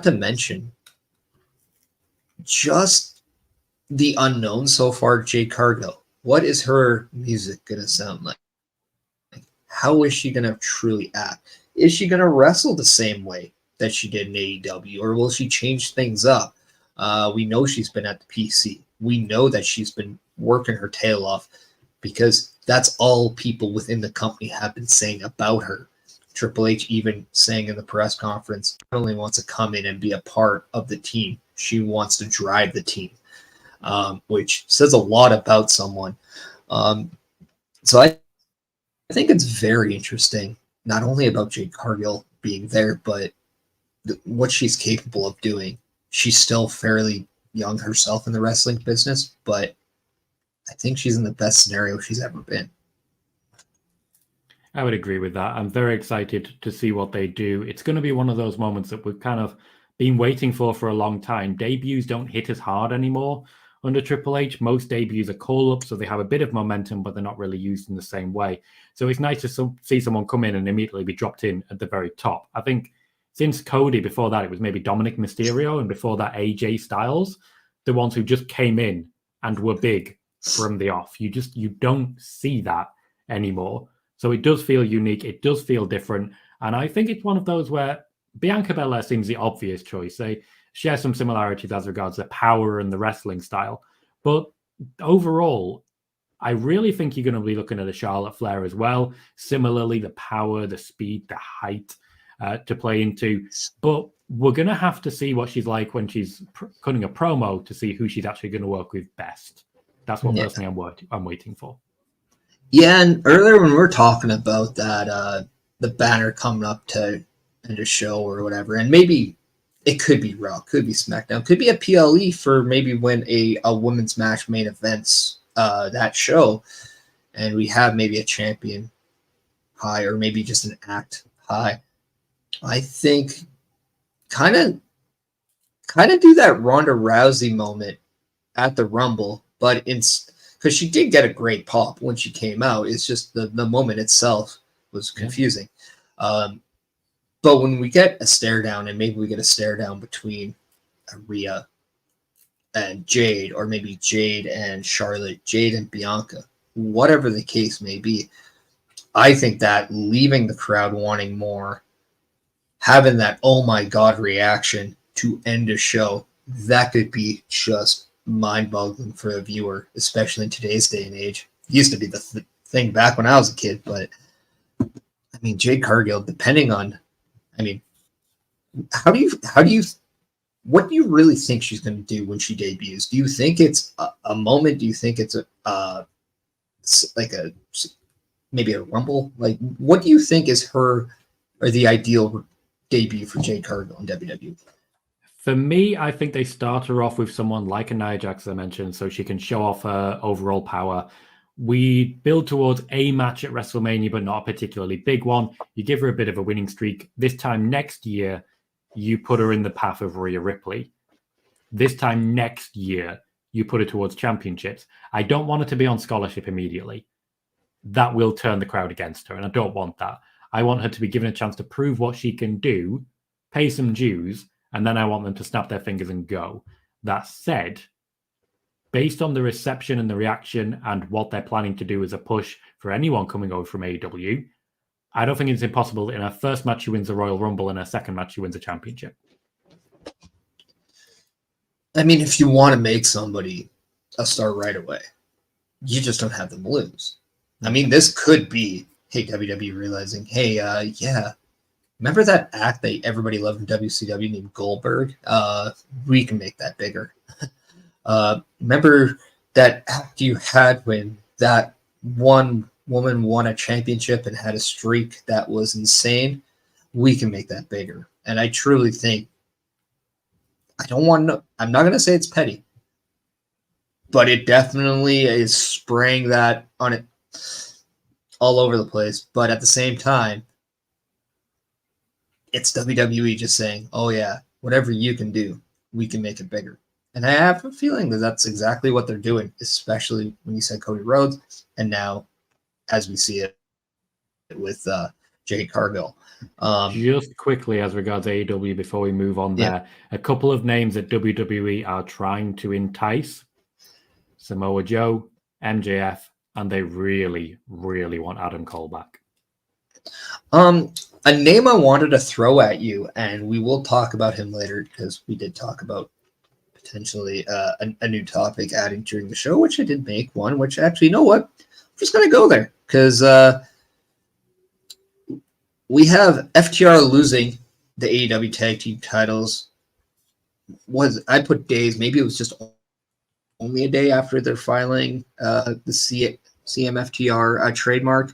to mention just the unknown so far, Jade Cargill. What is her music going to sound like? How is she going to truly act? Is she going to wrestle the same way that she did in AEW, or will she change things up? We know she's been at the PC. We know that she's been working her tail off because that's all people within the company have been saying about her. Triple H even saying in the press conference, not only wants to come in and be a part of the team, she wants to drive the team, which says a lot about someone. So I think it's very interesting, not only about Jade Cargill being there, but what she's capable of doing. She's still fairly young herself in the wrestling business, but I think she's in the best scenario she's ever been. I would agree with that. I'm very excited to see what they do. It's going to be one of those moments that we've kind of been waiting for a long time. Debuts don't hit as hard anymore under Triple H. Most debuts are call-ups, so they have a bit of momentum, but they're not really used in the same way. So it's nice to see someone come in and immediately be dropped in at the very top. I think since Cody, before that, it was maybe Dominic Mysterio, and before that, AJ Styles, the ones who just came in and were big from the off. You don't see that anymore. So it does feel unique. It does feel different. And I think it's one of those where Bianca Belair seems the obvious choice. They share some similarities as regards the power and the wrestling style. But overall, I really think you're going to be looking at a Charlotte Flair as well. Similarly, the power, the speed, the height to play into. But we're going to have to see what she's like when she's cutting a promo to see who she's actually going to work with best. That's what personally I'm waiting for. Yeah, and earlier when we were talking about that, the banner coming up to end a show or whatever, and maybe it could be Raw, could be SmackDown, could be a PLE for maybe when a women's match main events that show, and we have maybe a champion high, or maybe just an act high. I think kind of do that Ronda Rousey moment at the Rumble, but because she did get a great pop when she came out. It's just the moment itself was confusing. Yeah. But when we get a stare down, and maybe we get a stare down between Rhea and Jade, or maybe Jade and Charlotte, Jade and Bianca, whatever the case may be, I think that leaving the crowd wanting more, having that oh my god reaction to end a show, that could be just mind-boggling for a viewer, especially in today's day and age. It used to be the thing back when I was a kid, but I mean, Jade Cargill, depending on, I mean, what do you really think she's going to do when she debuts? Do you think it's a moment? Do you think it's maybe a Rumble? Like, what do you think is her, or the ideal debut for Jade Cargill in WWE? For me, I think they start her off with someone like a Nia Jax, I mentioned, so she can show off her overall power. We build towards a match at WrestleMania, but not a particularly big one. You give her a bit of a winning streak. This time next year, you put her in the path of Rhea Ripley. This time next year, you put her towards championships. I don't want her to be on scholarship immediately. That will turn the crowd against her, and I don't want that. I want her to be given a chance to prove what she can do, pay some dues, and then I want them to snap their fingers and go. That said, based on the reception and the reaction and what they're planning to do as a push for anyone coming over from AEW, I don't think it's impossible that in her first match she wins the Royal Rumble and her second match she wins a championship. I mean, if you want to make somebody a star right away, you just don't have them lose. I mean, this could be, hey, WWE realizing, hey, yeah, remember that act that everybody loved in WCW named Goldberg? We can make that bigger. Remember that act you had when that one woman won a championship and had a streak that was insane? We can make that bigger. And I truly think, I'm not going to say it's petty, but it definitely is spraying that on it all over the place. But at the same time, it's WWE just saying, oh yeah, whatever you can do, we can make it bigger. And I have a feeling that that's exactly what they're doing, especially when you said Cody Rhodes, and now as we see it with Jade Cargill. Just quickly as regards AEW before we move on there, a couple of names that WWE are trying to entice: Samoa Joe, MJF, and they really, really want Adam Cole back. A name I wanted to throw at you, and we will talk about him later because we did talk about potentially a new topic adding during the show, which I did make one, which actually, you know what? I'm just going to go there because we have FTR losing the AEW tag team titles. I put days, maybe it was just only a day after they're filing the CMFTR trademark.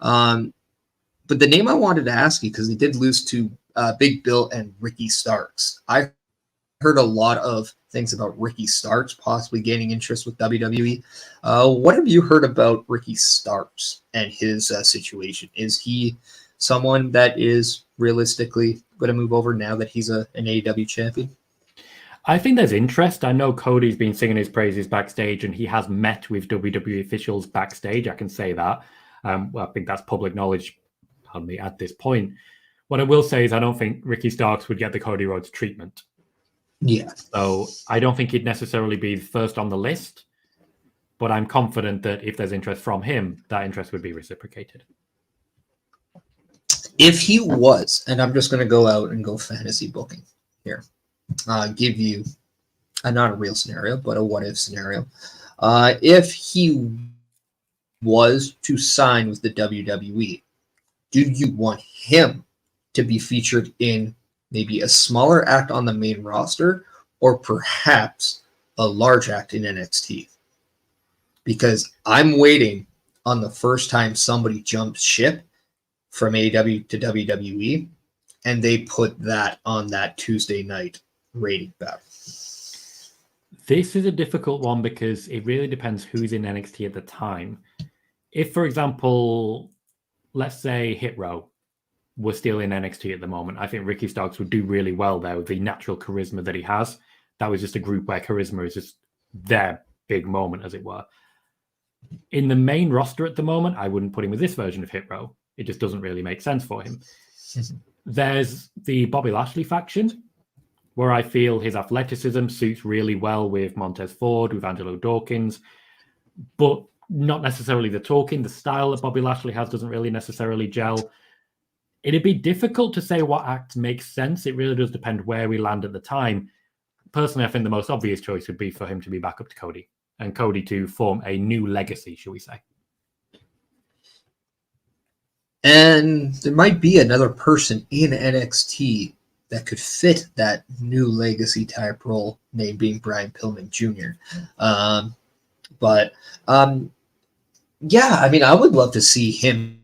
But the name I wanted to ask you, because they did lose to Big Bill and Ricky Starks. I heard a lot of things about Ricky Starks possibly gaining interest with WWE. What have you heard about Ricky Starks and his situation? Is he someone that is realistically going to move over now that he's an AEW champion? I think there's interest. I know Cody's been singing his praises backstage, and he has met with WWE officials backstage. I can say that. Well, I think that's public knowledge, pardon me, at this point. What I will say is I don't think Ricky Starks would get the Cody Rhodes treatment. Yeah. So I don't think he'd necessarily be first on the list, but I'm confident that if there's interest from him, that interest would be reciprocated. If he was, and I'm just going to go out and go fantasy booking here, give you not a real scenario, but a what-if scenario. If he was to sign with the WWE, do you want him to be featured in maybe a smaller act on the main roster, or perhaps a large act in NXT? Because I'm waiting on the first time somebody jumps ship from AEW to WWE, and they put that on that Tuesday night rating battle. This is a difficult one because it really depends who's in NXT at the time. If, for example, let's say Hit Row was still in NXT at the moment, I think Ricky Starks would do really well there with the natural charisma that he has. That was just a group where charisma is just their big moment, as it were. In the main roster at the moment, I wouldn't put him with this version of Hit Row. It just doesn't really make sense for him. There's the Bobby Lashley faction, where I feel his athleticism suits really well with Montez Ford, with Angelo Dawkins, but not necessarily the talking. The style that Bobby Lashley has doesn't really necessarily gel. It'd be difficult to say what act makes sense. It really does depend where we land at the time. Personally, I think the most obvious choice would be for him to be back up to Cody, and Cody to form a new legacy, shall we say. And there might be another person in NXT that could fit that new legacy type role, name being Brian Pillman Jr. Yeah, I mean, I would love to see him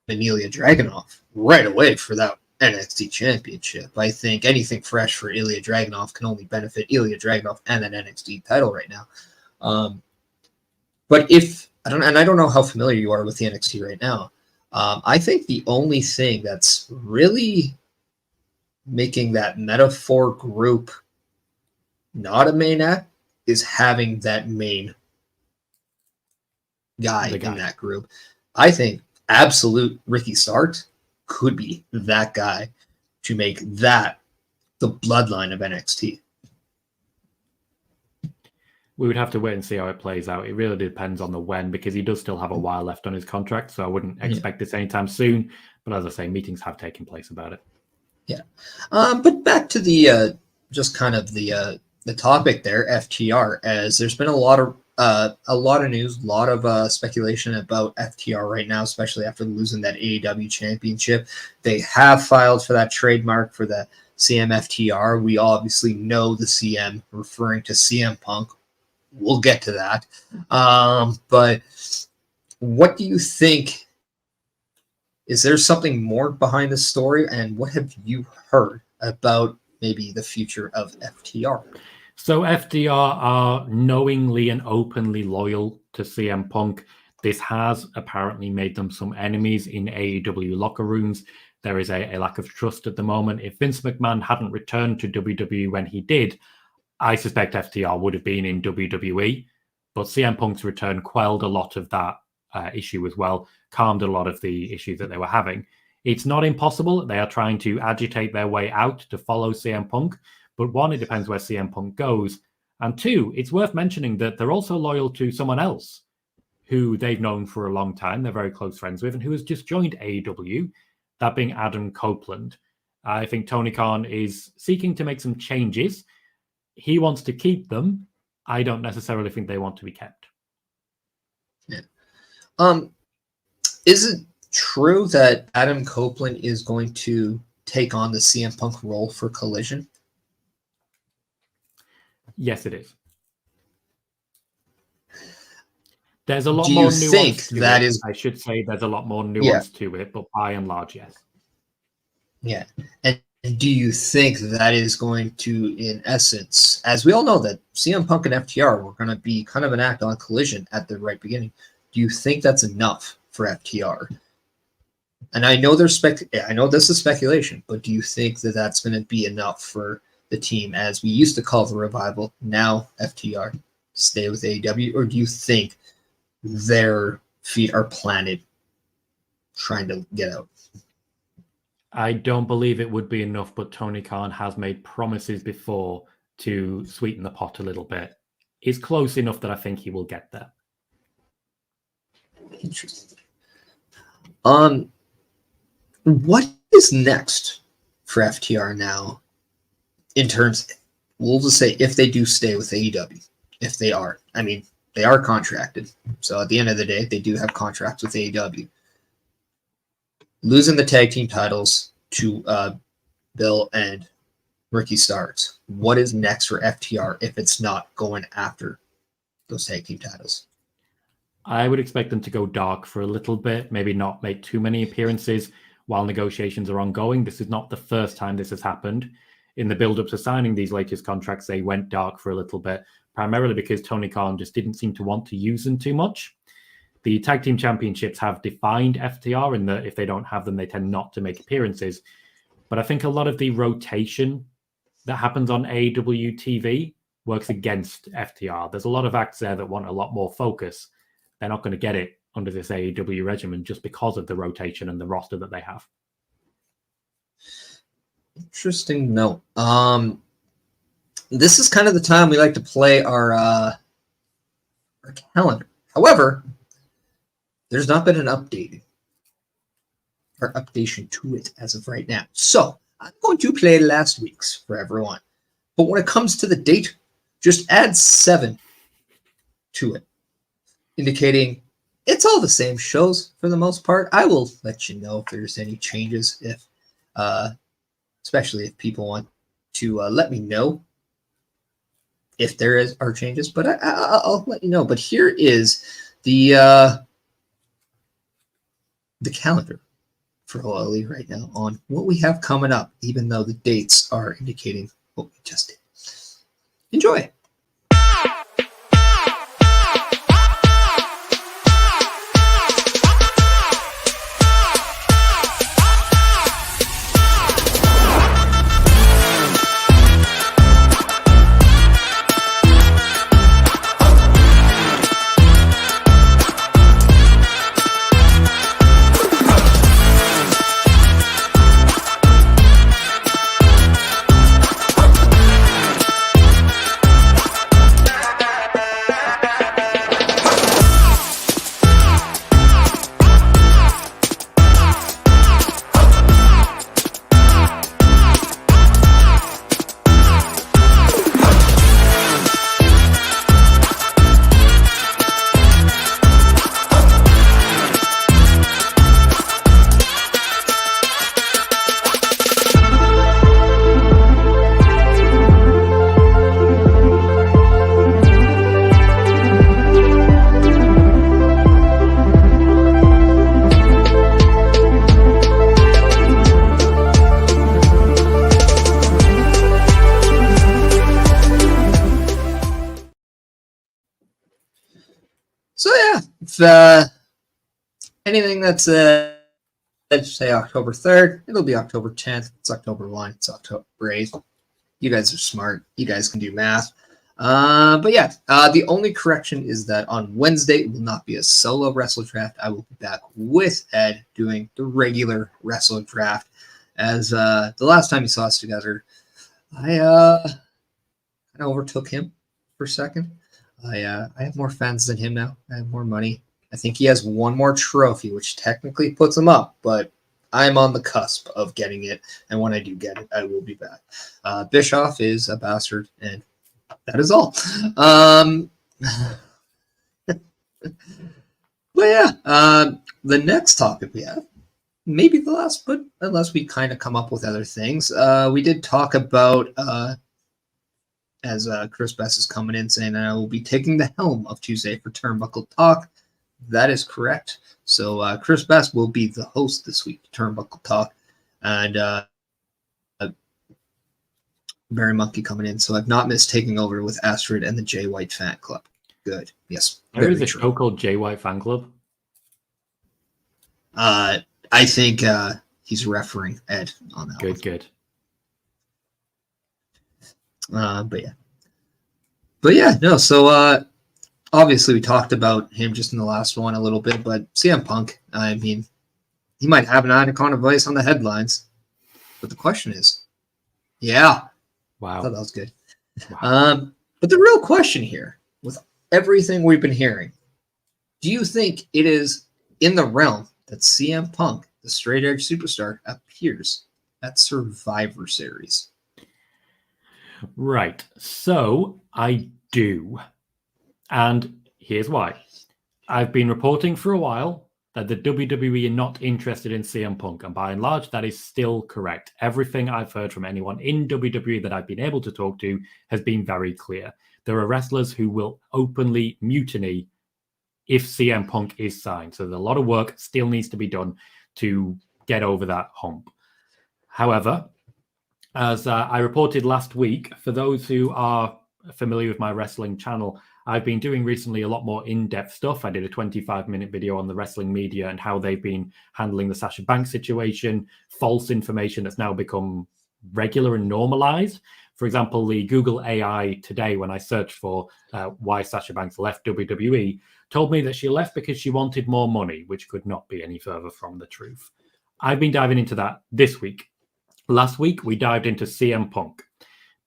and Ilya Dragunov right away for that NXT championship. I think anything fresh for Ilya Dragunov can only benefit Ilya Dragunov and an NXT title right now. But I don't know how familiar you are with the NXT right now. I think the only thing that's really making that metaphor group not a main act is having that main guy in that group. I think absolute Ricky Starks could be that guy to make that the bloodline of NXT. We would have to wait and see how it plays out. It really depends on the when, because he does still have a while left on his contract, so I wouldn't expect this anytime soon. But as I say, meetings have taken place about it. Yeah. But back to the just kind of the topic there, FTR, as there's been a lot of news, a lot of speculation about FTR right now, especially after losing that AEW championship. They have filed for that trademark for the CMFTR. We obviously know the CM referring to CM Punk. We'll get to that. But what do you think? Is there something more behind the story? And what have you heard about maybe the future of FTR? So FTR are knowingly and openly loyal to CM Punk. This has apparently made them some enemies in AEW locker rooms. There is a lack of trust at the moment. If Vince McMahon hadn't returned to WWE when he did, I suspect FTR would have been in WWE. But CM Punk's return quelled a lot of that issue as well, calmed a lot of the issues that they were having. It's not impossible. They are trying to agitate their way out to follow CM Punk. But one, it depends where CM Punk goes. And two, it's worth mentioning that they're also loyal to someone else who they've known for a long time, they're very close friends with, and who has just joined AEW, that being Adam Copeland. I think Tony Khan is seeking to make some changes. He wants to keep them. I don't necessarily think they want to be kept. Yeah. Is it true that Adam Copeland is going to take on the CM Punk role for Collision? Yes, it is. There's a lot more nuance to it. I should say there's a lot more nuance to it, but by and large, yes. Yeah. And do you think that is going to, in essence, as we all know that CM Punk and FTR were going to be kind of an act on Collision at the right beginning, do you think that's enough for FTR? And I know I know this is speculation, but do you think that that's going to be enough for the team, as we used to call the Revival, now FTR, stay with AEW? Or do you think their feet are planted trying to get out? I don't believe it would be enough, but Tony Khan has made promises before to sweeten the pot a little bit. It's close enough that I think he will get there. Interesting. What is next for FTR now? In terms, we'll just say if they do stay with AEW, if they are, I mean, they are contracted. So at the end of the day, they do have contracts with AEW. Losing the tag team titles to Bill and Ricky Starks. What is next for FTR if it's not going after those tag team titles? I would expect them to go dark for a little bit, maybe not make too many appearances while negotiations are ongoing. This is not the first time this has happened. In the build-up to signing these latest contracts, they went dark for a little bit, primarily because Tony Khan just didn't seem to want to use them too much. The tag team championships have defined FTR in that if they don't have them, they tend not to make appearances. But I think a lot of the rotation that happens on AEW TV works against FTR. There's a lot of acts there that want a lot more focus. They're not going to get it under this AEW regimen just because of the rotation and the roster that they have. Interesting note. This is kind of the time we like to play our calendar. However, there's not been an update or updation to it as of right now. So I'm going to play last week's for everyone. But when it comes to the date, just add 7 to it, indicating it's all the same shows for the most part. I will let you know if there's any changes, if especially if people want to let me know if there are changes. But I'll let you know. But here is the calendar for OLE right now on what we have coming up, even though the dates are indicating what we just did. Enjoy. So yeah, if anything that's let's say October 3rd, it'll be October 10th. It's October 1. It's October 8th. You guys are smart. You guys can do math. But yeah, the only correction is that on Wednesday it will not be a solo wrestler draft. I will be back with Ed doing the regular wrestler draft. As the last time you saw us together, I overtook him for a second. I have more fans than him now. I have more money. I think he has one more trophy, which technically puts him up, but I'm on the cusp of getting it, and when I do get it, I will be back. Bischoff is a bastard, and that is all. But yeah, the next topic we have, maybe the last, but unless we kind of come up with other things, we did talk about, as Chris Best is coming in saying that I will be taking the helm of Tuesday for Turnbuckle Talk. That is correct. So Chris Best will be the host this week, Turnbuckle Talk, and Barry Monkey coming in. So I've not missed taking over with Astrid and the Jay White Fan Club. Good. Yes. There is a show called Jay White Fan Club. I think he's referring Ed on that. Good. But yeah, no. So obviously we talked about him just in the last one a little bit, but CM Punk, I mean, he might have an icon of Vice on the headlines, but the question is, wow, I thought that was good. Wow. But the real question here, with everything we've been hearing, do you think it is in the realm that CM Punk, the straight edge superstar, appears at Survivor Series? Right. So I do. And here's why. I've been reporting for a while that the WWE are not interested in CM Punk. And by and large, that is still correct. Everything I've heard from anyone in WWE that I've been able to talk to has been very clear. There are wrestlers who will openly mutiny if CM Punk is signed. So there's a lot of work still needs to be done to get over that hump. However, as I reported last week, for those who are familiar with my wrestling channel, I've been doing recently a lot more in-depth stuff. I did a 25-minute video on the wrestling media and how they've been handling the Sasha Banks situation, false information that's now become regular and normalized. For example, the Google AI today, when I searched for why Sasha Banks left WWE, told me that she left because she wanted more money, which could not be any further from the truth. I've been diving into that this week. Last week, we dived into CM Punk,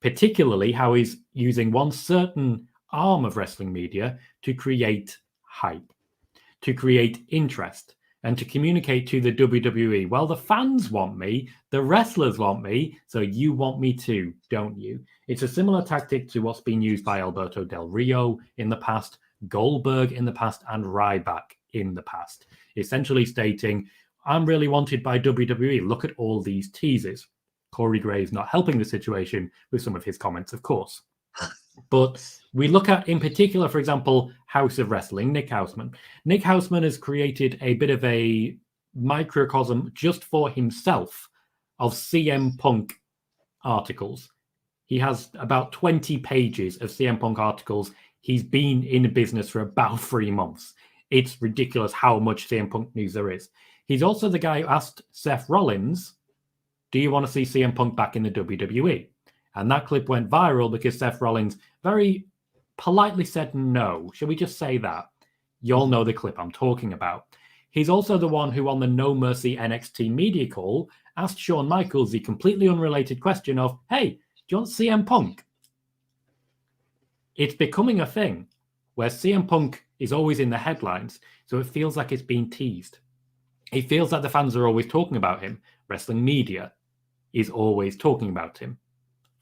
particularly how he's using one certain arm of wrestling media to create hype, to create interest, and to communicate to the WWE, well, the fans want me, the wrestlers want me, so you want me too, don't you? It's a similar tactic to what's been used by Alberto Del Rio in the past, Goldberg in the past, and Ryback in the past. Essentially stating, I'm really wanted by WWE. Look at all these teases. Corey Graves not helping the situation with some of his comments, of course. But we look at, in particular, for example, House of Wrestling, Nick Houseman. Nick Houseman has created a bit of a microcosm just for himself of CM Punk articles. He has about 20 pages of CM Punk articles. He's been in the business for about 3 months. It's ridiculous how much CM Punk news there is. He's also the guy who asked Seth Rollins, do you want to see CM Punk back in the WWE? And that clip went viral because Seth Rollins very politely said no. Shall we just say that? You'll know the clip I'm talking about. He's also the one who, on the No Mercy NXT media call, asked Shawn Michaels the completely unrelated question of, hey, do you want CM Punk? It's becoming a thing where CM Punk is always in the headlines, so it feels like it's being teased. It feels like the fans are always talking about him. Wrestling media is always talking about him.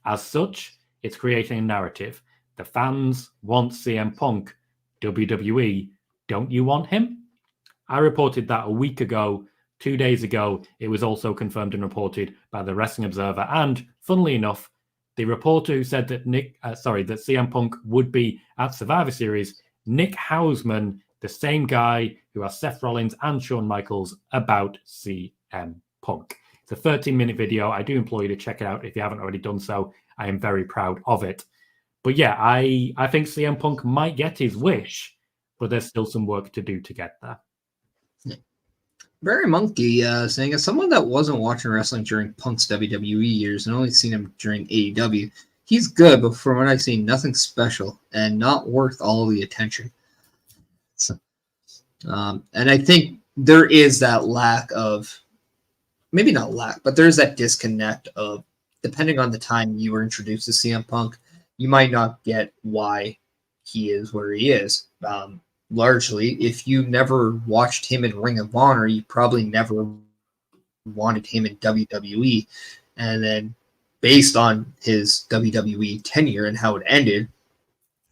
As such, it's creating a narrative. The fans want CM Punk. WWE, don't you want him? I reported that a week ago. 2 days ago, it was also confirmed and reported by the Wrestling Observer. And funnily enough, the reporter who said that that CM Punk would be at Survivor Series, Nick Houseman, the same guy who asked Seth Rollins and Shawn Michaels about CM Punk. It's a 13-minute video. I do implore you to check it out if you haven't already done so. I am very proud of it. But yeah, I think CM Punk might get his wish, but there's still some work to do to get there. Very Monkey saying, as someone that wasn't watching wrestling during Punk's WWE years and only seen him during AEW, he's good, but from what I've seen, nothing special and not worth all the attention. So, and I think there is that lack of, maybe not lack, but there's that disconnect of, depending on the time you were introduced to CM Punk, you might not get why he is where he is. Largely, if you never watched him in Ring of Honor, you probably never wanted him in WWE. And then based on his WWE tenure and how it ended,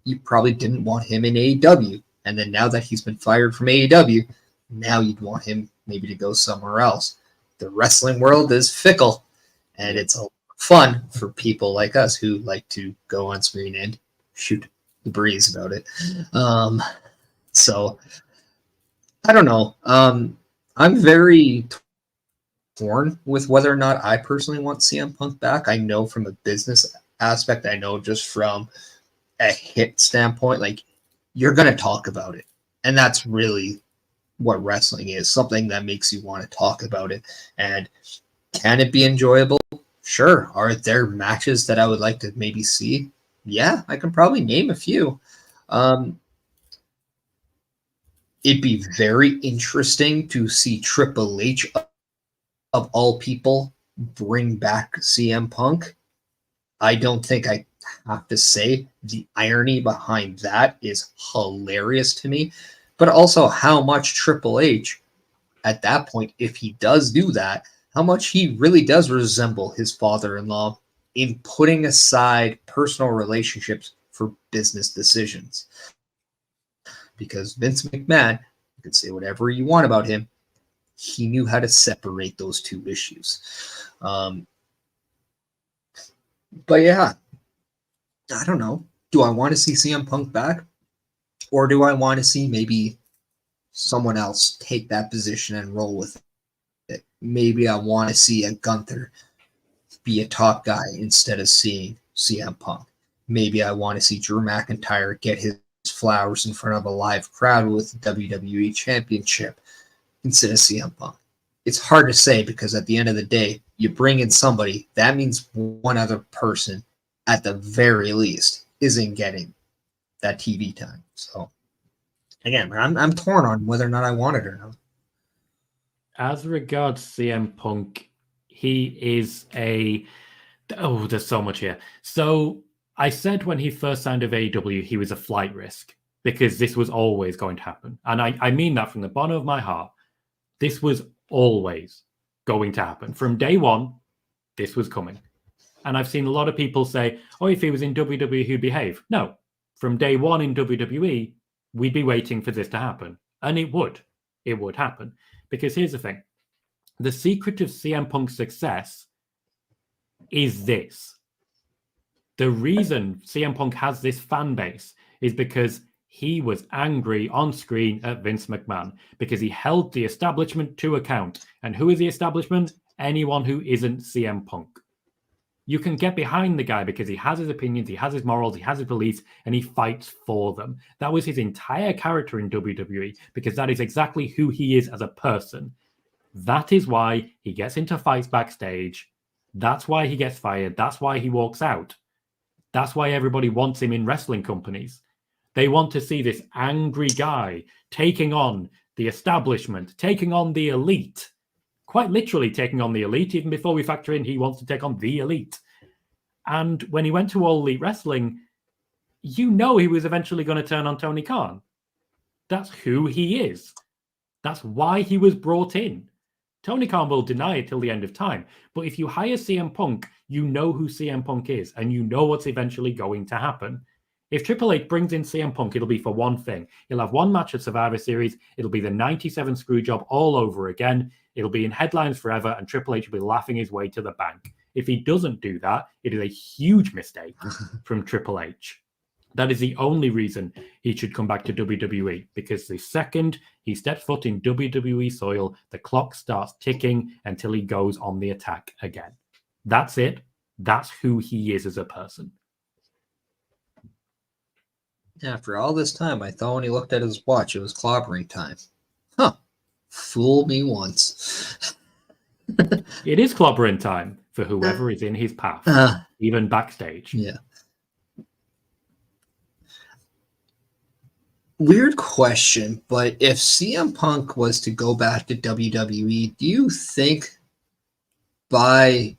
you probably didn't want him in AEW. And then now that he's been fired from AEW, now you'd want him maybe to go somewhere else. The wrestling world is fickle, and it's fun for people like us who like to go on screen and shoot the breeze about it. So I don't know. I'm very torn with whether or not I personally want CM Punk back. I know from a business aspect, I know just from a hit standpoint, like, you're going to talk about it. And that's really what wrestling is, something that makes you want to talk about it. And can it be enjoyable? Sure. Are there matches that I would like to maybe see? Yeah, I can probably name a few. It'd be very interesting to see Triple H, of all people, bring back CM Punk. I don't think I have to say the irony behind that is hilarious to me, but also how much Triple H, at that point, if he does do that, how much he really does resemble his father-in-law in putting aside personal relationships for business decisions. Because Vince McMahon, you can say whatever you want about him, he knew how to separate those two issues. But yeah, I don't know. Do I want to see CM Punk back? Or do I want to see maybe someone else take that position and roll with it? Maybe I want to see a Gunther be a top guy instead of seeing CM Punk. Maybe I want to see Drew McIntyre get his flowers in front of a live crowd with the WWE Championship instead of CM Punk? It's hard to say because at the end of the day, you bring in somebody, that means one other person at the very least isn't getting that TV time. So again, I'm torn on whether or not I want it or not. As regards CM Punk, he is there's so much here. So I said when he first signed with AEW, he was a flight risk because this was always going to happen. And I mean that from the bottom of my heart. This was always going to happen. From day one, this was coming. And I've seen a lot of people say, oh, if he was in WWE, he'd behave. No. From day one in WWE, we'd be waiting for this to happen. And it would. It would happen. Because here's the thing. The secret of CM Punk's success is this. The reason CM Punk has this fan base is because he was angry on screen at Vince McMahon because he held the establishment to account. And who is the establishment? Anyone who isn't CM Punk. You can get behind the guy because he has his opinions, he has his morals, he has his beliefs, and he fights for them. That was his entire character in WWE because that is exactly who he is as a person. That is why he gets into fights backstage. That's why he gets fired. That's why he walks out. That's why everybody wants him in wrestling companies. They want to see this angry guy taking on the establishment, taking on the elite. Quite literally taking on the elite, even before we factor in he wants to take on the elite. And when he went to All Elite Wrestling, you know he was eventually going to turn on Tony Khan. That's who he is. That's why he was brought in. Tony Khan will deny it till the end of time. But if you hire CM Punk, you know who CM Punk is, and you know what's eventually going to happen. If Triple H brings in CM Punk, it'll be for one thing. He'll have one match at Survivor Series. It'll be the 97 screw job all over again. It'll be in headlines forever, and Triple H will be laughing his way to the bank. If he doesn't do that, it is a huge mistake from Triple H. That is the only reason he should come back to WWE, because the second he steps foot in WWE soil, the clock starts ticking until he goes on the attack again. That's it. That's who he is as a person. After all this time, I thought when he looked at his watch, it was clobbering time. Huh. Fool me once. It is clobbering time for whoever is in his path, even backstage. Yeah. Weird question, but if CM Punk was to go back to WWE, do you think by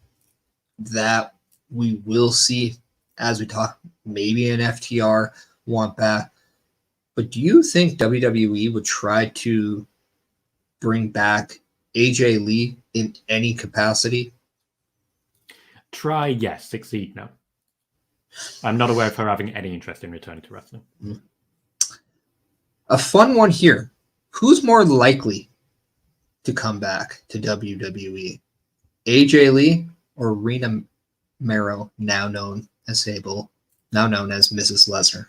that we will see, as we talk, maybe an FTR want back, but do you think WWE would try to bring back AJ Lee in any capacity? Try, yes. Succeed, no. I'm not aware of her having any interest in returning to wrestling. A fun one here. Who's more likely to come back to WWE? AJ Lee or Rena Mero, now known as Sable, now known as Mrs. Lesnar?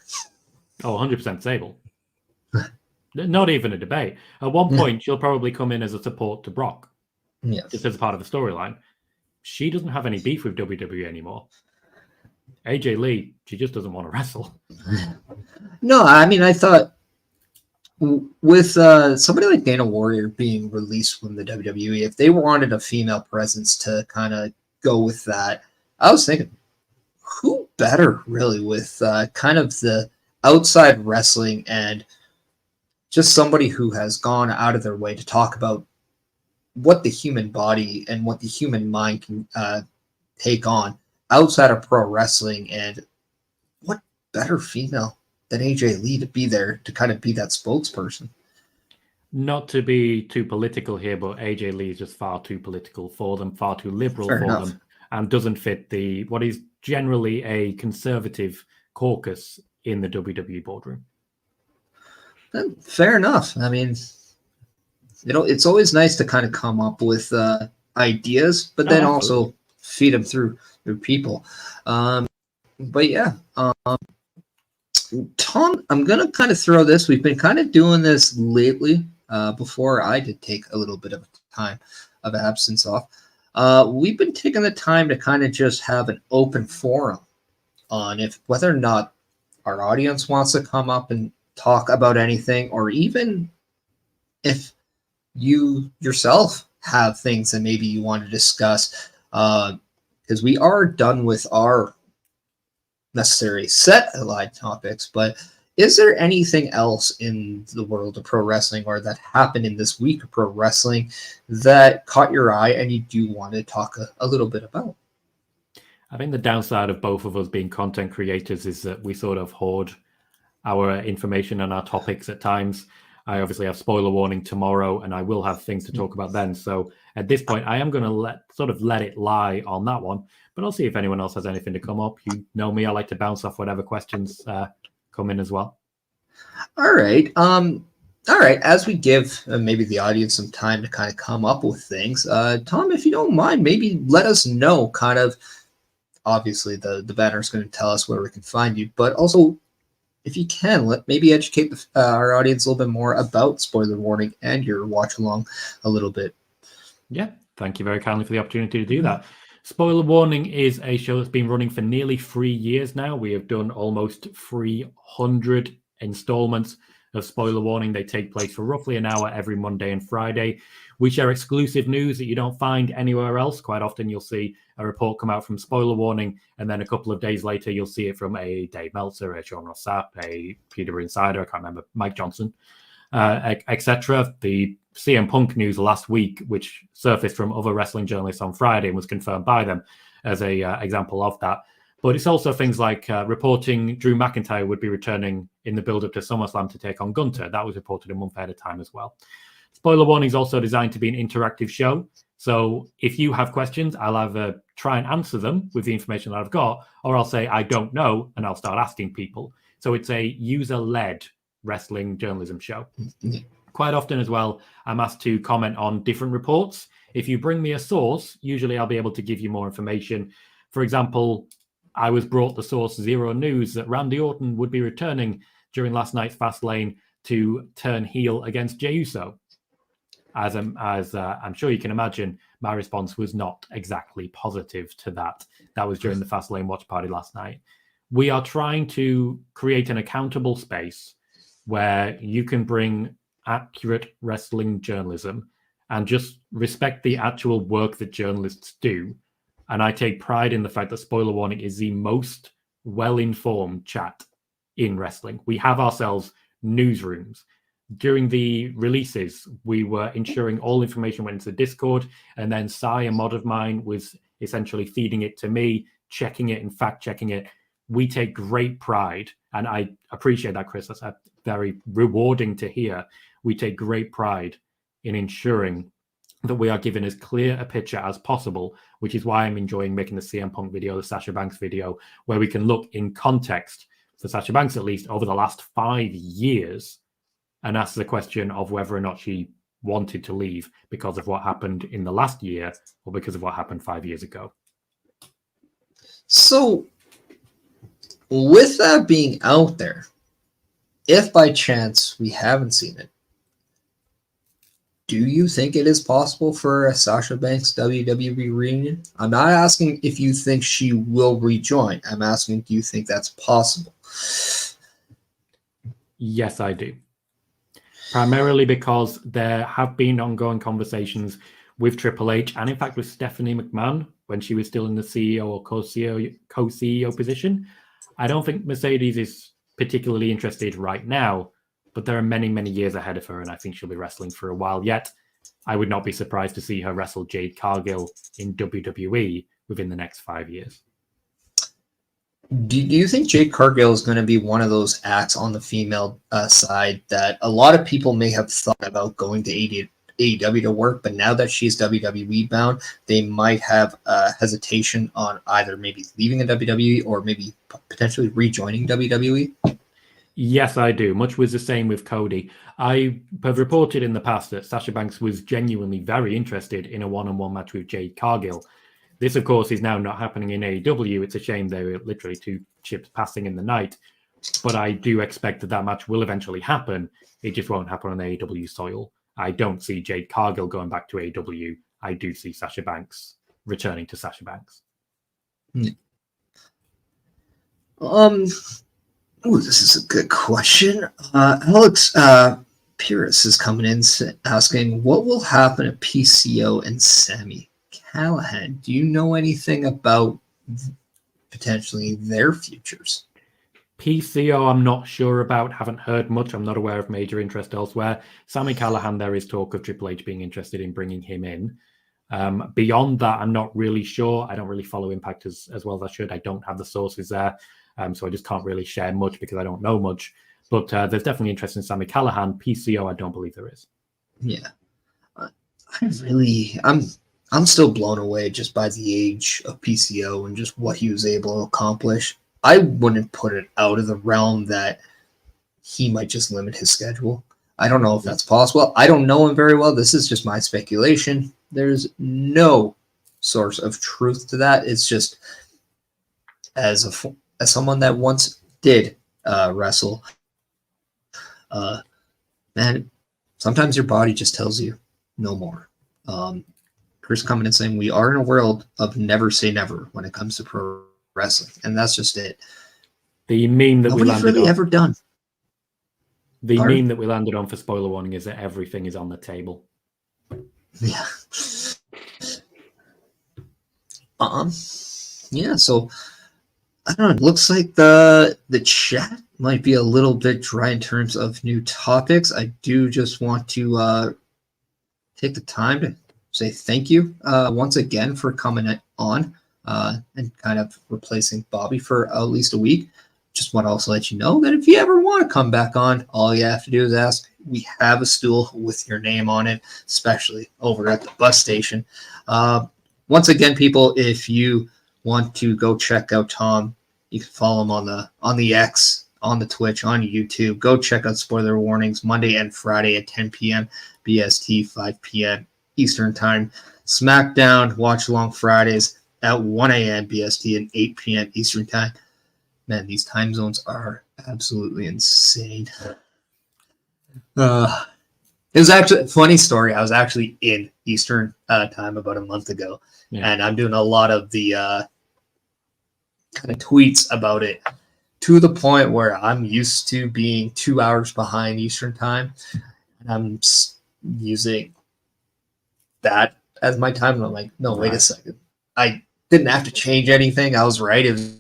Oh, 100% Sable. Not even a debate. At one point, she'll probably come in as a support to Brock. Yeah. Just as a part of the storyline. She doesn't have any beef with WWE anymore. AJ Lee, she just doesn't want to wrestle. No, I mean, I thought with somebody like Dana Warrior being released from the WWE, if they wanted a female presence to kind of go with that, I was thinking, who better really with kind of the outside wrestling and just somebody who has gone out of their way to talk about what the human body and what the human mind can take on outside of pro wrestling. And what better female than AJ Lee to be there to kind of be that spokesperson? Not to be too political here, but AJ Lee is just far too political for them, far too liberal Fair for enough. them, and doesn't fit what is generally a conservative caucus in the WWE boardroom. Fair enough. I mean, it's always nice to kind of come up with ideas, but then also feed them through people. But yeah, Tom, I'm going to kind of throw this. We've been kind of doing this lately before I did take a little bit of time of absence off. We've been taking the time to kind of just have an open forum on whether or not our audience wants to come up and talk about anything, or even if you yourself have things that maybe you want to discuss, because we are done with our necessary set aligned topics, but is there anything else in the world of pro wrestling or that happened in this week of pro wrestling that caught your eye and you do want to talk a little bit about? I think the downside of both of us being content creators is that we sort of hoard our information and our topics at times. I obviously have spoiler warning tomorrow, and I will have things to talk about then. So at this point, I am going to let it lie on that one. But I'll see if anyone else has anything to come up. You know me, I like to bounce off whatever questions come in as well. All right. All right. As we give maybe the audience some time to kind of come up with things, Tom, if you don't mind, maybe let us know kind of. Obviously, the banner is going to tell us where we can find you, but also, if you can, maybe educate our audience a little bit more about spoiler warning and your watch along a little bit. Yeah, thank you very kindly for the opportunity to do that. Spoiler Warning is a show that's been running for nearly 3 years now. We have done almost 300 installments of Spoiler Warning. They take place for roughly an hour every Monday and Friday. We share exclusive news that you don't find anywhere else. Quite often you'll see a report come out from Spoiler Warning, and then a couple of days later you'll see it from a Dave Meltzer, a Sean Ross Sapp, a Peter Insider, I can't remember, Mike Johnson, etc. The CM Punk news last week, which surfaced from other wrestling journalists on Friday and was confirmed by them as a example of that. But it's also things like reporting Drew McIntyre would be returning in the build-up to SummerSlam to take on Gunter. That was reported a month ahead of time as well. Spoiler Warning is also designed to be an interactive show. So if you have questions, I'll either try and answer them with the information that I've got, or I'll say, I don't know, and I'll start asking people. So it's a user-led wrestling journalism show. Quite often as well, I'm asked to comment on different reports. If you bring me a source, usually I'll be able to give you more information. For example, I was brought the source Zero News that Randy Orton would be returning during last night's Fastlane to turn heel against Jey Uso. As I'm sure you can imagine, my response was not exactly positive to that. That was during the Fastlane watch party last night. We are trying to create an accountable space where you can bring accurate wrestling journalism and just respect the actual work that journalists do. And I take pride in the fact that Spoiler Warning is the most well-informed chat in wrestling. We have ourselves newsrooms. During the releases, we were ensuring all information went into the Discord, and then Sai, a mod of mine, was essentially feeding it to me, checking it and fact-checking it. We take great pride, and I appreciate that, Chris. That's very rewarding to hear. We take great pride in ensuring that we are given as clear a picture as possible, which is why I'm enjoying making the CM Punk video, the Sasha Banks video, where we can look in context, for Sasha Banks at least, over the last 5 years, and ask the question of whether or not she wanted to leave because of what happened in the last year or because of what happened 5 years ago. So, with that being out there, if by chance we haven't seen it, do you think it is possible for a Sasha Banks WWE reunion? I'm not asking if you think she will rejoin. I'm asking, do you think that's possible? Yes, I do. Primarily because there have been ongoing conversations with Triple H and, in fact, with Stephanie McMahon when she was still in the CEO or co-CEO position. I don't think Mercedes is particularly interested right now, but there are many, many years ahead of her, and I think she'll be wrestling for a while yet. I would not be surprised to see her wrestle Jade Cargill in WWE within the next 5 years. Do you think Jade Cargill is going to be one of those acts on the female side that a lot of people may have thought about going to AEW to work, but now that she's WWE bound, they might have hesitation on either maybe leaving a WWE or maybe potentially rejoining WWE? Yes, I do. Much was the same with Cody. I have reported in the past that Sasha Banks was genuinely very interested in a one-on-one match with Jade Cargill. This, of course, is now not happening in AEW. It's a shame they were literally two ships passing in the night. But I do expect that match will eventually happen. It just won't happen on AEW soil. I don't see Jade Cargill going back to AEW. I do see Sasha Banks returning to Sasha Banks. Oh, this is a good question. Alex Pyrrhus is coming in asking, what will happen to PCO and Sammy Callahan? Do you know anything about potentially their futures? PCO, I'm not sure about, haven't heard much. I'm not aware of major interest elsewhere. Sammy Callahan, there is talk of Triple H being interested in bringing him in. Beyond that, I'm not really sure. I don't really follow Impact as well as I should. I don't have the sources there. So I just can't really share much because I don't know much. But there's definitely interest in Sammy Callahan. PCO, I don't believe there is. Yeah. I'm still blown away just by the age of PCO and just what he was able to accomplish. I wouldn't put it out of the realm that he might just limit his schedule. I don't know if that's possible. I don't know him very well. This is just my speculation. There's no source of truth to that. It's just as someone that once did wrestle, man, sometimes your body just tells you no more. Chris coming and saying we are in a world of never say never when it comes to pro wrestling, and that's just it. The meme that Nobody's really ever done. The meme that we landed on for spoiler warning is that everything is on the table. Yeah. Yeah, so I don't know. It looks like the chat might be a little bit dry in terms of new topics. I do just want to take the time to say thank you once again for coming on and kind of replacing Bobby for at least a week. Just want to also let you know that if you ever want to come back on, all you have to do is ask. We have a stool with your name on it, especially over at the bus station. Once again, people, if you want to go check out Tom, you can follow him on the X, on the Twitch, on YouTube. Go check out Spoiler Warnings Monday and Friday at 10 p.m. BST, 5 p.m. Eastern Time. SmackDown Watch Along Fridays at 1 a.m. BST and 8 p.m. Eastern Time. Man, these time zones are absolutely insane. It was actually a funny story. I was actually in Eastern time about a month ago, and I'm doing a lot of the kind of tweets about it to the point where I'm used to being 2 hours behind Eastern time, and I'm using that as my time. And I'm like, no, wait a second. I didn't have to change anything. I was right. It was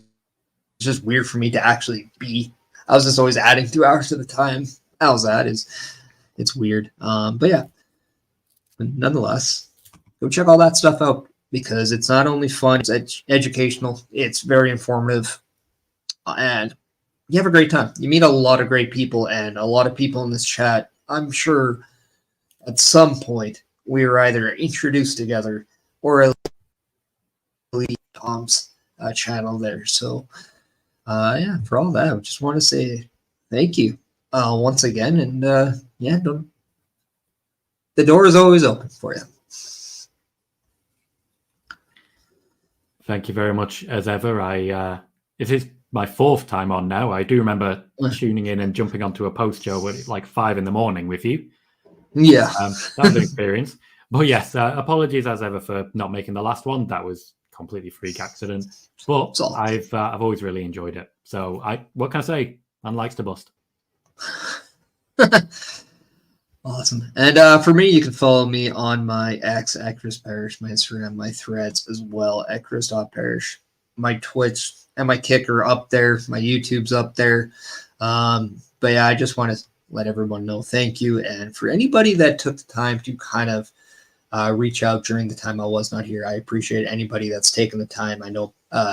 just weird for me to actually be. I was just always adding 2 hours to the time. How's that? It's weird. But yeah, but nonetheless, go check all that stuff out because it's not only fun, it's educational, it's very informative, and you have a great time. You meet a lot of great people, and a lot of people in this chat, I'm sure at some point we were either introduced together or at least Tom's channel there. So yeah, for all that, I just want to say thank you once again, and yeah, the door is always open for you. Thank you very much as ever. It is my fourth time on now. I do remember tuning in and jumping onto a post show at like 5 a.m. with you. Yeah, that was an experience. But yes, apologies as ever for not making the last one. That was completely freak accident. But I've always really enjoyed it. So what can I say? Man likes to bust. Awesome. And for me, you can follow me on my X at Chris Parrish, my Instagram, my threads as well at Chris.Parrish. My Twitch and my Kicker up there. My YouTube's up there. But yeah, I just want to let everyone know thank you. And for anybody that took the time to kind of reach out during the time I was not here, I appreciate anybody that's taken the time. I know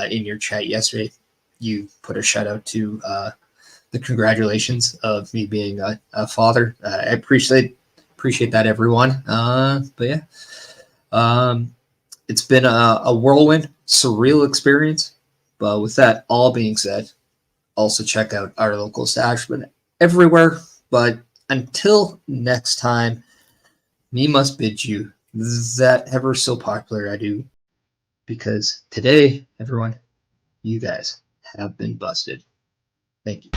in your chat yesterday, you put a shout out to the congratulations of me being a father. I appreciate that, everyone. But yeah, it's been a whirlwind, surreal experience. But with that all being said, also check out our local establishment everywhere. But until next time, me must bid you that ever so popular adieu, because today, everyone, you guys have been busted. Thank you.